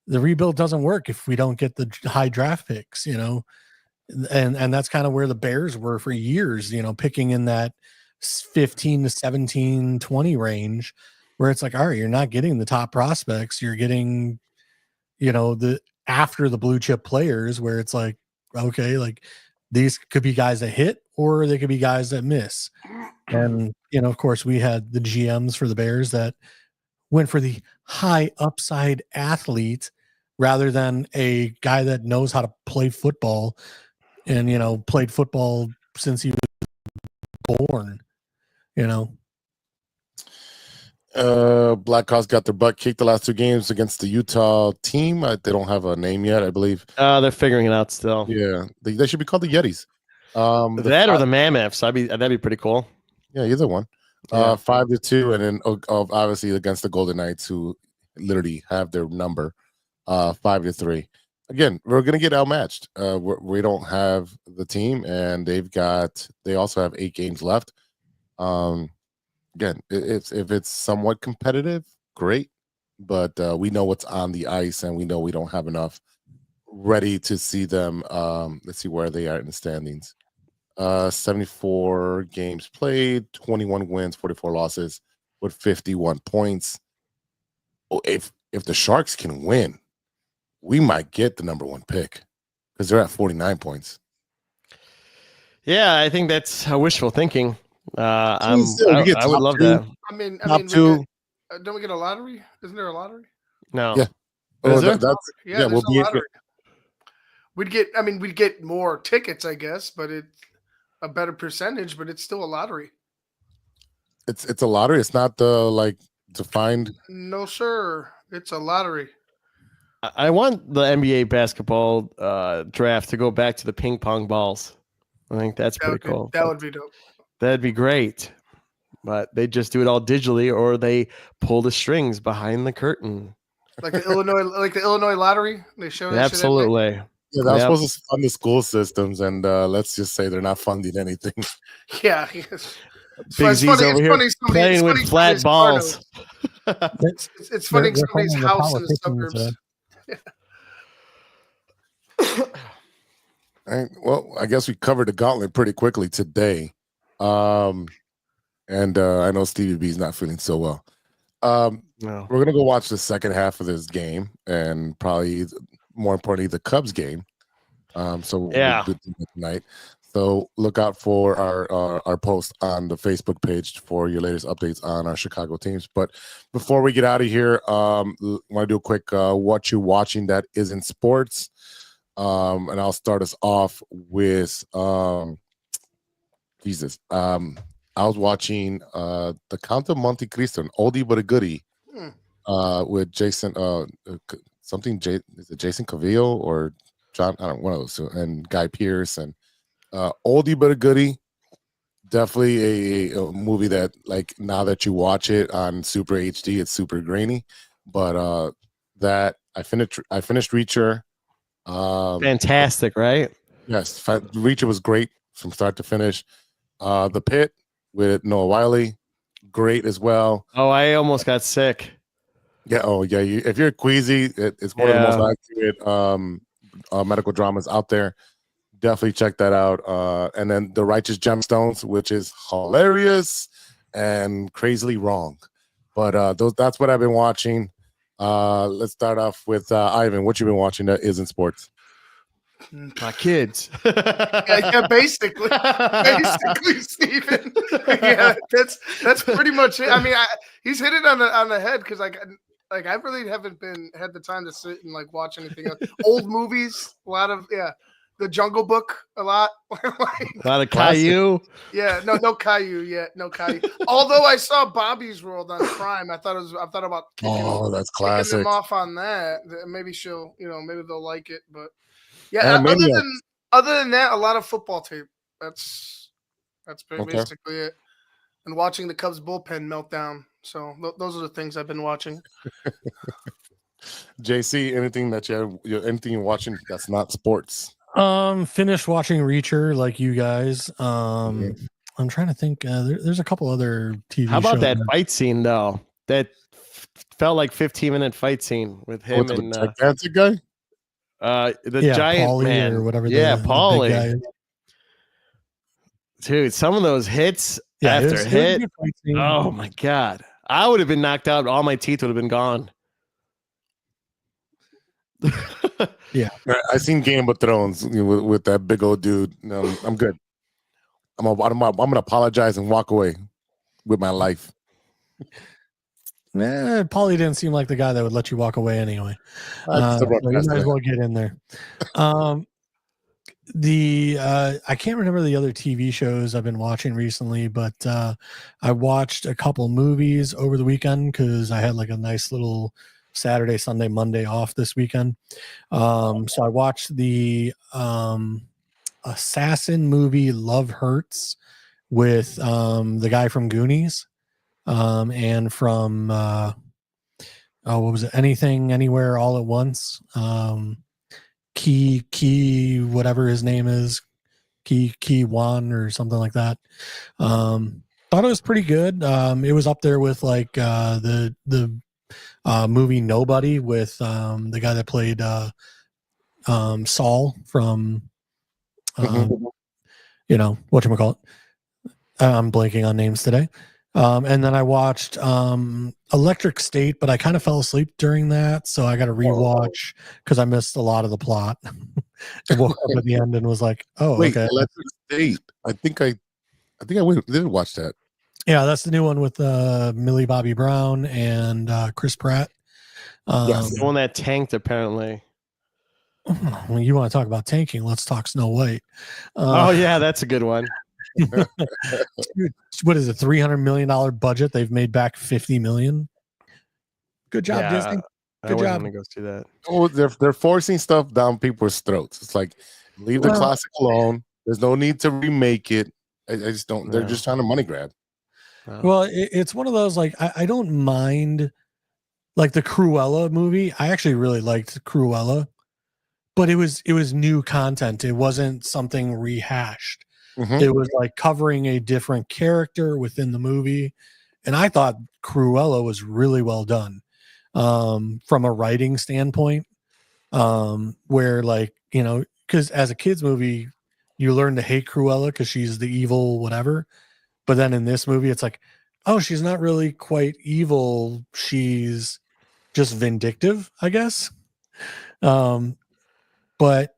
the rebuild doesn't work if we don't get the high draft picks. And that's kind of where the Bears were for years. Picking in that 15 to 17, 20 range, where it's like, all right, you're not getting the top prospects, you're getting, the after the blue chip players, where it's like, okay, like these could be guys that hit, or they could be guys that miss. And of course, we had the GMs for the Bears that went for the high upside athlete rather than a guy that knows how to play football and played football since he was born. Blackhawks got their butt kicked the last 2 games against the Utah team. They don't have a name yet, I believe. They're figuring it out still. Yeah, they should be called the Yetis. Or the Mammoths. That'd be pretty cool. Yeah, either one. Yeah. 5-2, and then obviously against the Golden Knights, who literally have their number. 5-3. Again, we're gonna get outmatched. We don't have the team, and they also have 8 games left. Again, if it's somewhat competitive, great, but we know what's on the ice, and we know we don't have enough ready to see them. Let's see where they are in the standings. 74 games played, 21 wins, 44 losses, with 51 points. If the Sharks can win, we might get the number 1 pick because they're at 49 points. Yeah, I think that's wishful thinking. I would love 2. that. I mean, top 2. Don't we get a lottery? Isn't there a lottery? No. Yeah. Is there? There's we'll a lottery. We'd get more tickets, I guess, but it's a better percentage, but it's still a lottery. It's a lottery. It's not the defined. No, sir. It's a lottery. I want the NBA basketball draft to go back to the ping pong balls. I think that's pretty cool. That would be dope. That'd be great. But they just do it all digitally, or they pull the strings behind the curtain. Like the Illinois lottery. They show that absolutely. Yeah, that was supposed to fund the school systems, and let's just say they're not funding anything. Yeah. Big Z's over here playing with flat balls. It's funding somebody's house in the suburbs. Right. Well, I guess we covered the gauntlet pretty quickly today. And I know Stevie B's not feeling so well. No. We're going to go watch the second half of this game, and probably more importantly, the Cubs game. We'll do that tonight. So look out for our post on the Facebook page for your latest updates on our Chicago teams. But before we get out of here, I want to do a quick what you watching that isn't sports. And I'll start us off with Jesus. I was watching The Count of Monte Cristo, an oldie but a goodie, with Jason is it Jason Cavill or John? I don't know, one of those two, and Guy Pearce, and oldie but a goodie. Definitely a movie that, like, now that you watch it on Super HD, it's super grainy. But that I finished Reacher. Fantastic, right? Yes, Reacher was great from start to finish. The Pit with Noah Wiley, great as well. Oh, I almost got sick. Yeah. Oh, yeah. If you're queasy, it's one of the most accurate medical dramas out there. Definitely check that out. And then The Righteous Gemstones, which is hilarious and crazily wrong. But that's what I've been watching. Let's start off with Ivan. What you been watching that isn't sports? My kids. Yeah, basically, Steven. Yeah, that's pretty much it. I mean, he's hit it on the head because I really haven't had the time to sit and like watch anything else. Old movies, a lot of The Jungle Book, a lot. A lot of Caillou. Yeah, no Caillou yet, no Caillou. Although I saw Bobby's World on Prime, I thought about that's kicking classic. them off on that. Maybe maybe they'll like it, but yeah. Other than that, a lot of football tape. That's basically it. And watching the Cubs bullpen meltdown. So those are the things I've been watching. JC, anything you're watching that's not sports? Finished watching Reacher like you guys. I'm trying to think. There's a couple other TV. How about shows that fight scene though? That felt like 15-minute fight scene with him and the gigantic guy. The giant Paulie man or whatever. Yeah, the big Paulie. guy is. Dude, some of those hits after hit. Oh my god, I would have been knocked out. All my teeth would have been gone. Yeah, I seen Game of Thrones with that big old dude. I'm good. I'm gonna apologize and walk away with my life. Paulie didn't seem like the guy that would let you walk away anyway. So you might as well get in there. I can't remember the other TV shows I've been watching recently, but I watched a couple movies over the weekend because I had like a nice little Saturday, Sunday, Monday off this weekend. So I watched the assassin movie Love Hurts with the guy from Goonies and from what was it? Anything, Anywhere, All at Once. Key, whatever his name is, Key Wan or something like that. Thought it was pretty good. It was up there with like the movie Nobody with the guy that played Saul from whatchamacallit. I'm blanking on names today. And then I watched Electric State, but I kind of fell asleep during that, so I got to rewatch because I missed a lot of the plot. I woke up at the end and was like, "Oh, wait, okay." Electric State. I think I did watch that. Yeah, that's the new one with Millie Bobby Brown and Chris Pratt. Yes, the one that tanked apparently. When you want to talk about tanking, let's talk Snow White. Oh yeah, that's a good one. Dude, what is it? $300 million budget? They've made back $50 million. Good job, Disney. Good job. Go see that. Oh, they're forcing stuff down people's throats. It's like leave the classic alone. There's no need to remake it. I just don't. They're just trying to money grab. Well, it's one of those like I don't mind like the Cruella movie. I actually really liked Cruella, but it was new content. It wasn't something rehashed. It was like covering a different character within the movie. And I thought Cruella was really well done from a writing standpoint, where like, because as a kid's movie, you learn to hate Cruella because she's the evil whatever. But then in this movie, it's like, oh, she's not really quite evil. She's just vindictive, I guess. But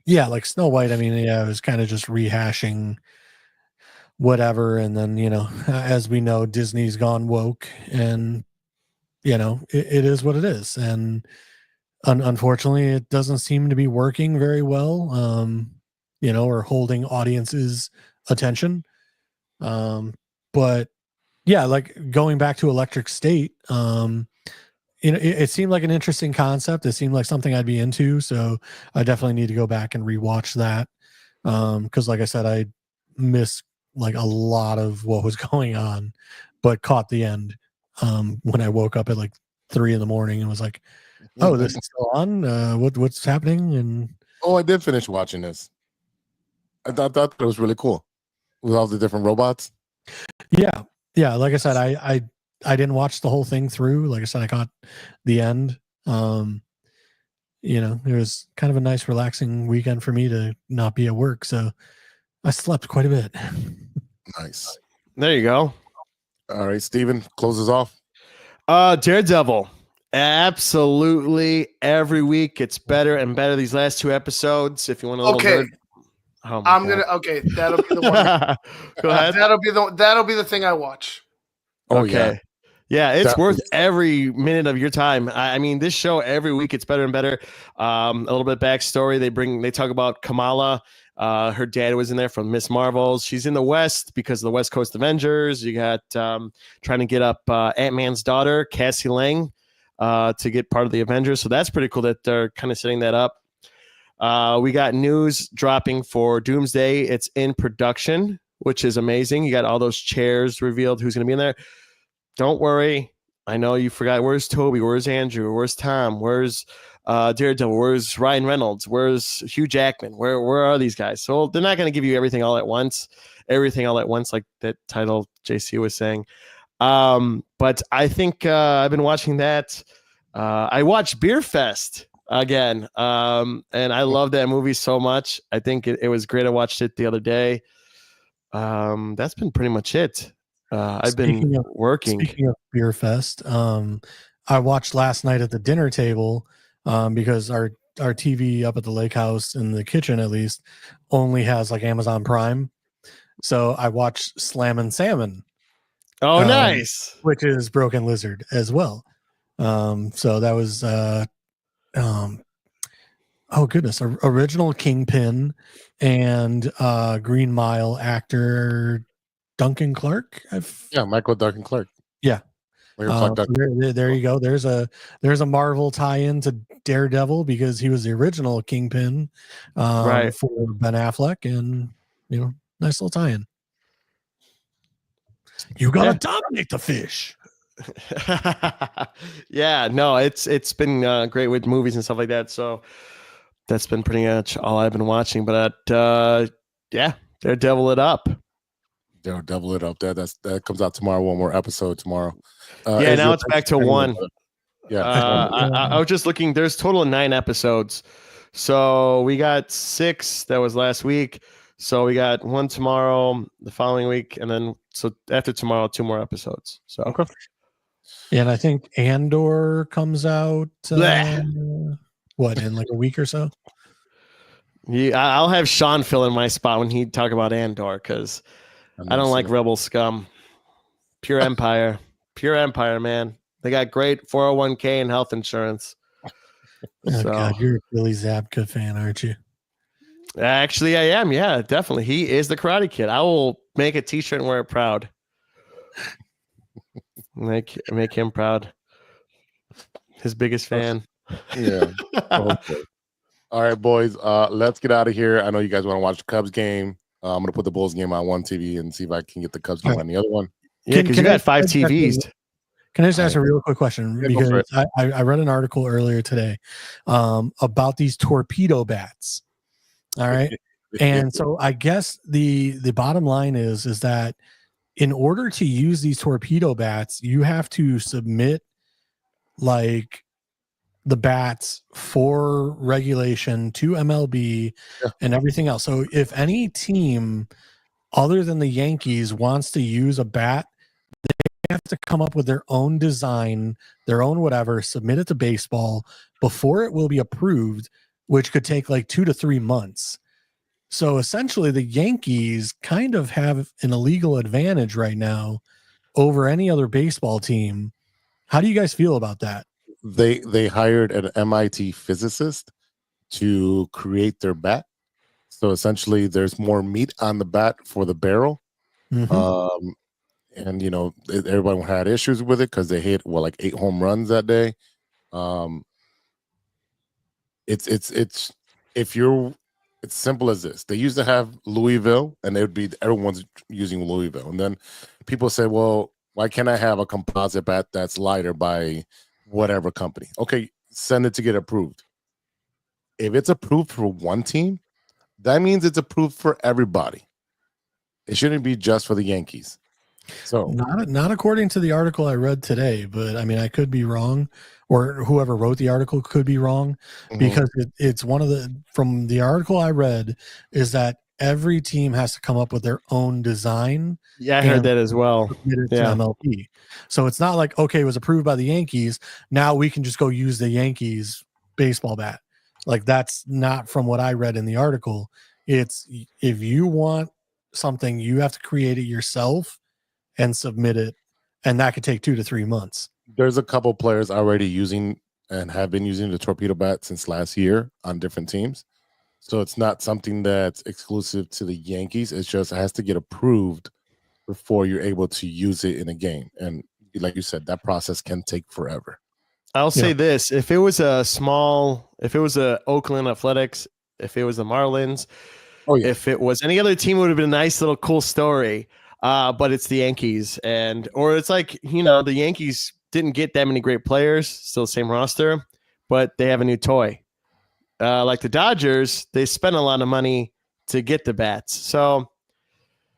yeah, like Snow White, I mean, yeah, it was kind of just rehashing whatever. And then, as we know, Disney's gone woke and, it is what it is. And unfortunately, it doesn't seem to be working very well, or holding audiences' attention. But yeah, like going back to Electric State, it seemed like an interesting concept. It seemed like something I'd be into. So I definitely need to go back and rewatch that. Cause like I said, I missed like a lot of what was going on, but caught the end, when I woke up at like 3 a.m. and was like, oh, this is still on. What's happening? And I did finish watching this. I thought it was really cool with all the different robots. Yeah. Like I said, I didn't watch the whole thing through. Like I said, I caught the end. It was kind of a nice, relaxing weekend for me to not be at work. So I slept quite a bit. Nice. There you go. All right, Steven, close us off. Daredevil Absolutely. Every week gets better and better. These last 2 episodes, if you want a little Okay. nerd. Oh my God. Okay, that'll be the one. Go ahead. That'll be the thing I watch. Oh, Okay. Yeah, it's That worth was- every minute of your time. I mean, this show every week gets better and better. A little bit backstory. They talk about Kamala. Her dad was in there from Miss Marvels. She's in the West because of the West Coast Avengers. You got trying to get up Ant-Man's daughter, Cassie Lang, to get part of the Avengers. So that's pretty cool that they're kind of setting that up. We got news dropping for Doomsday. It's in production, which is amazing. You got all those chairs revealed. Who's going to be in there? Don't worry. I know you forgot. Where's Toby? Where's Andrew? Where's Tom? Where's Daredevil? Where's Ryan Reynolds? Where's Hugh Jackman? Where are these guys? So they're not going to give you everything all at once, like that title JC was saying. But I think I've been watching that. I watched Beer Fest again, and I love that movie so much. I think it was great. I watched it the other day. That's been pretty much it. I've been working. Speaking of Beer Fest, I watched last night at the dinner table because our TV up at the lake house in the kitchen, at least, only has like Amazon Prime. So I watched Slammin' Salmon. Oh, nice. Which is Broken Lizard as well. So that was oh goodness, original Kingpin and Green Mile actor Duncan Clark. Michael Duncan Clark. Yeah. Clark So there you go. There's a Marvel tie-in to Daredevil because he was the original Kingpin Right. for Ben Affleck, and nice little tie-in. You gotta dominate the fish. Yeah, no, it's been great with movies and stuff like that. So that's been pretty much all I've been watching. But yeah, Daredevil it up. Daredevil it up. That comes out tomorrow. One more episode tomorrow. Yeah, now it's back to 1. Yeah. I was just looking. There's total of 9 episodes. So we got 6. That was last week. So we got 1 tomorrow, the following week, and then so after tomorrow, 2 more episodes. So Okay. And I think Andor comes out in like a week or so. Yeah, I'll have Sean fill in my spot when he talk about Andor because I don't like Rebel scum. Pure Empire. Pure Empire, man. They got great 401k and health insurance. Oh, God, you're a Billy Zabka fan, aren't you? Actually, I am. Yeah, definitely. He is the Karate Kid. I will make a t-shirt and wear it proud. Make him proud. His biggest fan. Yeah. Okay. All right, boys. Let's get out of here. I know you guys want to watch the Cubs game. I'm gonna put the Bulls game on one TV and see if I can get the Cubs game on the other one. Yeah, because you got 5 TVs. Can I just ask a real quick question? Yeah, go for Because I read an article earlier today about these torpedo bats. All right. And so I guess the bottom line is that in order to use these torpedo bats, you have to submit like the bats for regulation to MLB and everything else. So if any team other than the Yankees wants to use a bat, they have to come up with their own design, their own whatever, submit it to baseball before it will be approved, which could take like 2 to 3 months. So essentially the Yankees kind of have an illegal advantage right now over any other baseball team. How do you guys feel about that? They hired an MIT physicist to create their bat. So essentially there's more meat on the bat for the barrel. Mm-hmm. And everyone had issues with it because they hit like 8 home runs that day. It's simple as this. They used to have Louisville, and everyone's using Louisville. And then people say, well, why can't I have a composite bat that's lighter by whatever company? Okay, send it to get approved. If it's approved for one team, that means it's approved for everybody. It shouldn't be just for the Yankees. So not according to the article I read today, but I mean, I could be wrong, or whoever wrote the article could be wrong, because it's one of from the article I read is that every team has to come up with their own design. Yeah, I heard that as well. Submit it to MLB. So it's not like, okay, it was approved by the Yankees. Now we can just go use the Yankees baseball bat. Like, that's not from what I read in the article. It's if you want something, you have to create it yourself and submit it. And that could take 2 to 3 months. There's a couple players already using and have been using the torpedo bat since last year on different teams. So it's not something that's exclusive to the Yankees. It just has to get approved before you're able to use it in a game. And like you said, that process can take forever. I'll say this. If it was a Oakland Athletics, if it was the Marlins, if it was any other team, it would have been a nice little cool story. But it's the Yankees. Or it's like, the Yankees didn't get that many great players, still the same roster, but they have a new toy. Like the Dodgers, they spent a lot of money to get the bats. So,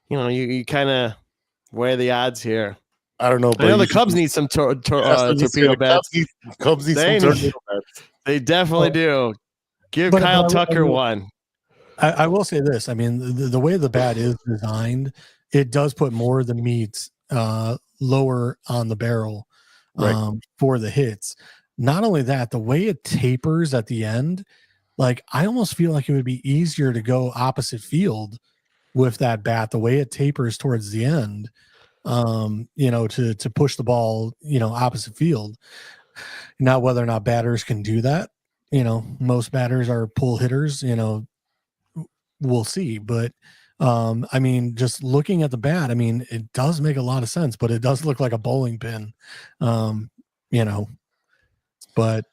you kind of weigh the odds here. I don't know. I know the Cubs need some torpedo bats. Cubs need some torpedo bats. They definitely do. Give Kyle Tucker one. I will say this. I mean, the way the bat is designed, it does put more of the meat lower on the barrel for the hits. Not only that, the way it tapers at the end, like, I almost feel like it would be easier to go opposite field with that bat, the way it tapers towards the end, to push the ball, opposite field. Now, whether or not batters can do that, most batters are pull hitters, we'll see. But, I mean, just looking at the bat, I mean, it does make a lot of sense, but it does look like a bowling pin, but,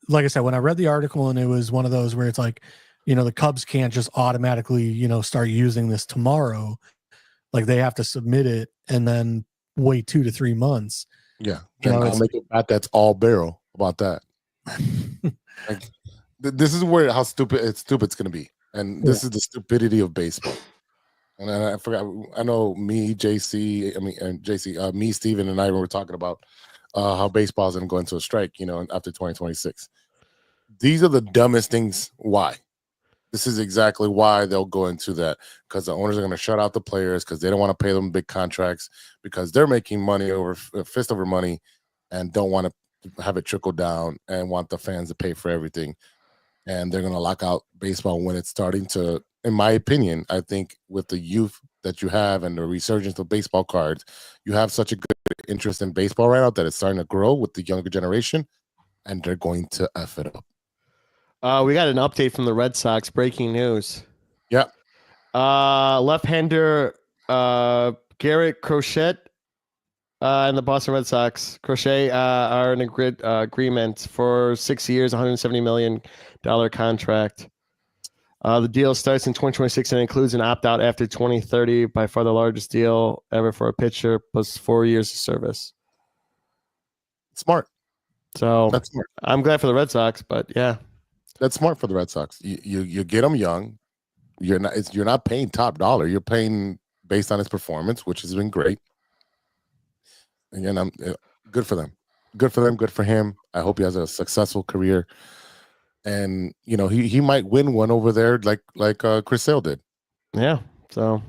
like I said, when I read the article, and it was one of those where it's like, the Cubs can't just automatically, start using this tomorrow. Like, they have to submit it and then wait 2 to 3 months. Yeah. I'll make a bat that's all barrel about that. Like, this is where how stupid it's going to be. And this is the stupidity of baseball. And I forgot, I know me, Steven, and I were talking about how baseball is going to go into a strike, after 2026. These are the dumbest things. Why? This is exactly why they'll go into that, because the owners are going to shut out the players because they don't want to pay them big contracts because they're making money fist over money and don't want to have it trickle down and want the fans to pay for everything. And they're going to lock out baseball when it's starting to, in my opinion, I think with the youth that you have and the resurgence of baseball cards, you have such a good interest in baseball right now that it's starting to grow with the younger generation, and they're going to F it up. We got an update from the Red Sox. Breaking news. Yeah. Left-hander Garrett Crochet and the Boston Red Sox. Crochet are in agreement for 6 years, $170 million contract. The deal starts in 2026 and includes an opt-out after 2030, by far the largest deal ever for a pitcher, plus 4 years of service. Smart. So that's smart. I'm glad for the Red Sox, but yeah. That's smart for the Red Sox. You get them young. You're not paying top dollar. You're paying based on his performance, which has been great. Again, I'm good for them. Good for them. Good for him. I hope he has a successful career. And he might win one over there, like Chris Sale did. Yeah. So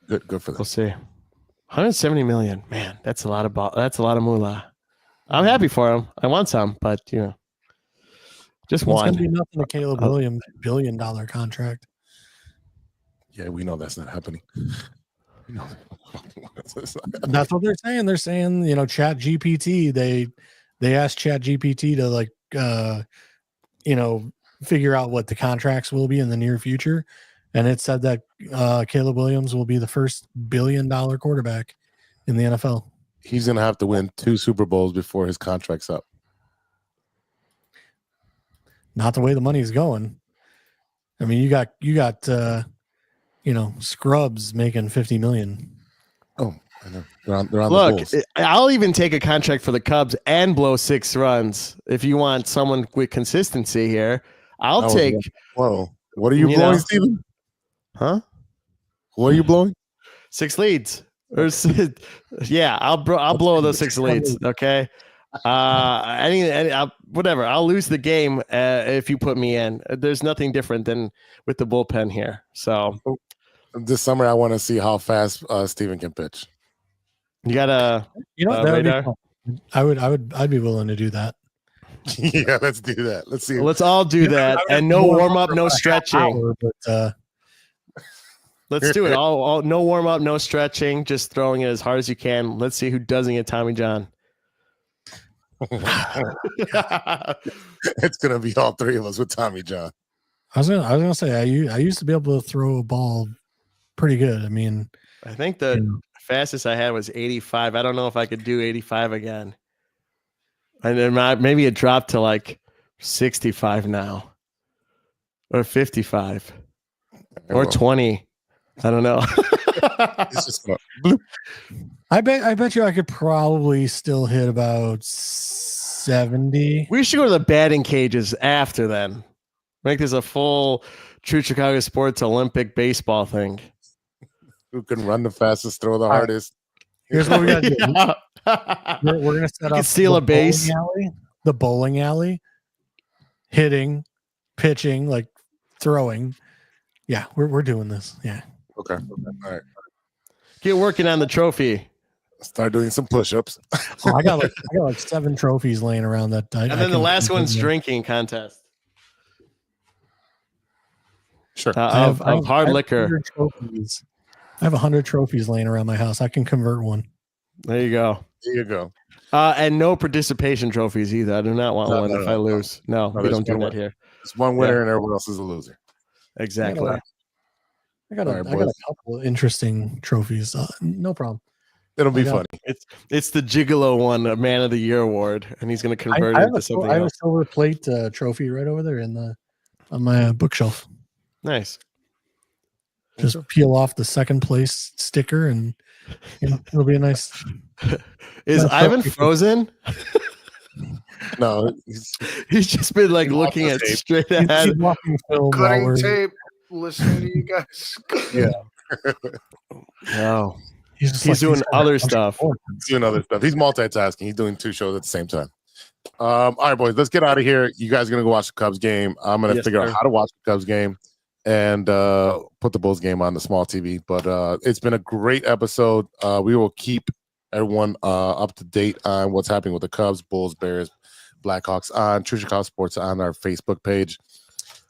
good for them. We'll see. 170 million, man. That's a lot of that's a lot of moolah. I'm happy for him. I want some, but just one. It's going to be nothing to Caleb Williams' $1 billion contract. Yeah, we know that's not happening. That's what they're saying. They're saying, Chat GPT, they asked Chat GPT to figure out what the contracts will be in the near future. And it said that Caleb Williams will be the first $1 billion quarterback in the NFL. He's going to have to win 2 Super Bowls before his contract's up. Not the way the money's going. I mean, you got scrubs making $50 million. Oh, I know. They're on the Bulls. I'll even take a contract for the Cubs and blow 6 runs if you want someone with consistency here. I'll take. Whoa, what are you blowing, Steven? Huh? What are you blowing? 6 leads. Yeah, I'll blow those 6 leads. Okay. Whatever. I'll lose the game if you put me in. There's nothing different than with the bullpen here. So this summer, I want to see how fast Steven can pitch. You got a that would be radar? fun. I'd be willing to do that. Yeah, let's do that. Let's see. Let's all do that, and no warm up, no stretching. But let's do it. All no warm up, no stretching. Just throwing it as hard as you can. Let's see who doesn't get Tommy John. It's gonna be all three of us with Tommy John. I was gonna say I used to be able to throw a ball pretty good. I mean, I think the fastest I had was 85. I don't know if I could do 85 again. And then maybe it dropped to like 65 now, or 55, or 20. I don't know. It's just bloop. I bet you I could probably still hit about 70. We should go to the batting cages after then. Make this a full True Chicago Sports Olympic baseball thing. Who can run the fastest, throw the hardest? Here's what we got to do. We're going to set up steal a base. The bowling alley, hitting, pitching, like throwing. Yeah, we're doing this. Yeah. Okay. All right. Get working on the trophy. Start doing some push-ups. I got like 7 trophies laying around that. And then the last one's drinking contest. Sure. Of hard liquor. I have 100 trophies laying around my house. I can convert one. There you go. There you go. And no participation trophies either. I do not want one if I lose. No, we don't do that here. It's one winner and everyone else is a loser. Exactly. I got a couple of interesting trophies. No problem. It'll be funny. It's the Gigolo one, a Man of the Year award, and he's going to convert it into something I have else. a silver plate trophy right over there on my bookshelf. Nice. Just peel off the second place sticker, and it'll be a nice. Is Ivan frozen? No, he's just been like looking at straight ahead, cutting tape, listening to you guys. Yeah. No. He's doing other stuff. He's doing other stuff. He's multitasking. He's doing 2 shows at the same time. All right, boys, let's get out of here. You guys are gonna go watch the Cubs game. I'm gonna figure out how to watch the Cubs game and put the Bulls game on the small TV. But it's been a great episode. We will keep everyone up to date on what's happening with the Cubs, Bulls, Bears, Blackhawks on True Chicago Sports on our Facebook page.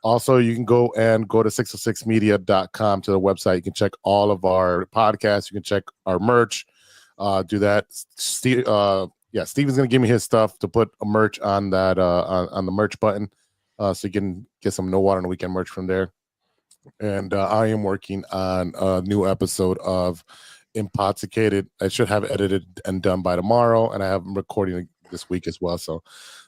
Also, you can go to 606media.com to the website. You can check all of our podcasts. You can check our merch. Do that. Steven's going to give me his stuff to put a merch on that on the merch button, so you can get some No Water on the Weekend merch from there. And I am working on a new episode of Intoxicated. I should have edited and done by tomorrow, and I have recording this week as well. So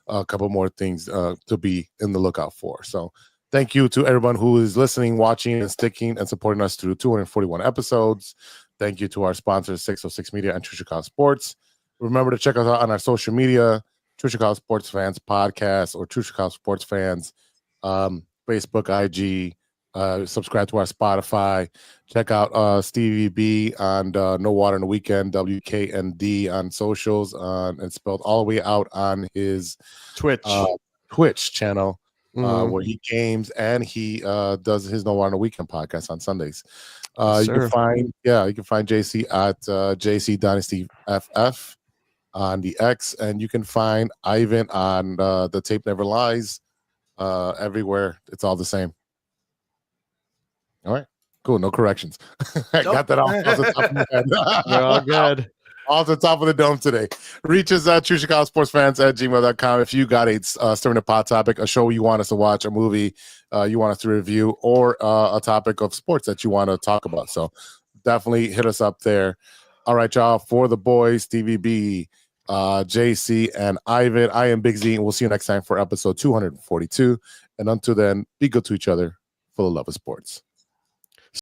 a couple more things to be in the lookout for. So thank you to everyone who is listening, watching, and sticking and supporting us through 241 episodes. Thank you to our sponsors, 606 Media and True Chicago Sports. Remember to check us out on our social media, True Chicago Sports Fans Podcast or True Chicago Sports Fans, Facebook, IG. Subscribe to our Spotify. Check out Stevie B on No Water on the Weekend, WKND on socials, and spelled all the way out on his Twitch channel. Where he games and he does his No Water on the Weekend podcast on Sundays. You can find JC at JC Dynasty FF on the X, and you can find Ivan on the Tape Never Lies. Everywhere, it's all the same. All right, cool. No corrections. I got that off the top of my head. We're all good. Off the top of the dome today. Reach us at True Chicago Sports Fans at gmail.com. If you got a stirring the pot topic, a show you want us to watch, a movie you want us to review, or a topic of sports that you want to talk about. So definitely hit us up there. All right, y'all. For the boys, Stevie B, JC, and Ivan, I am Big Z, and we'll see you next time for episode 242. And until then, be good to each other, full of love of sports.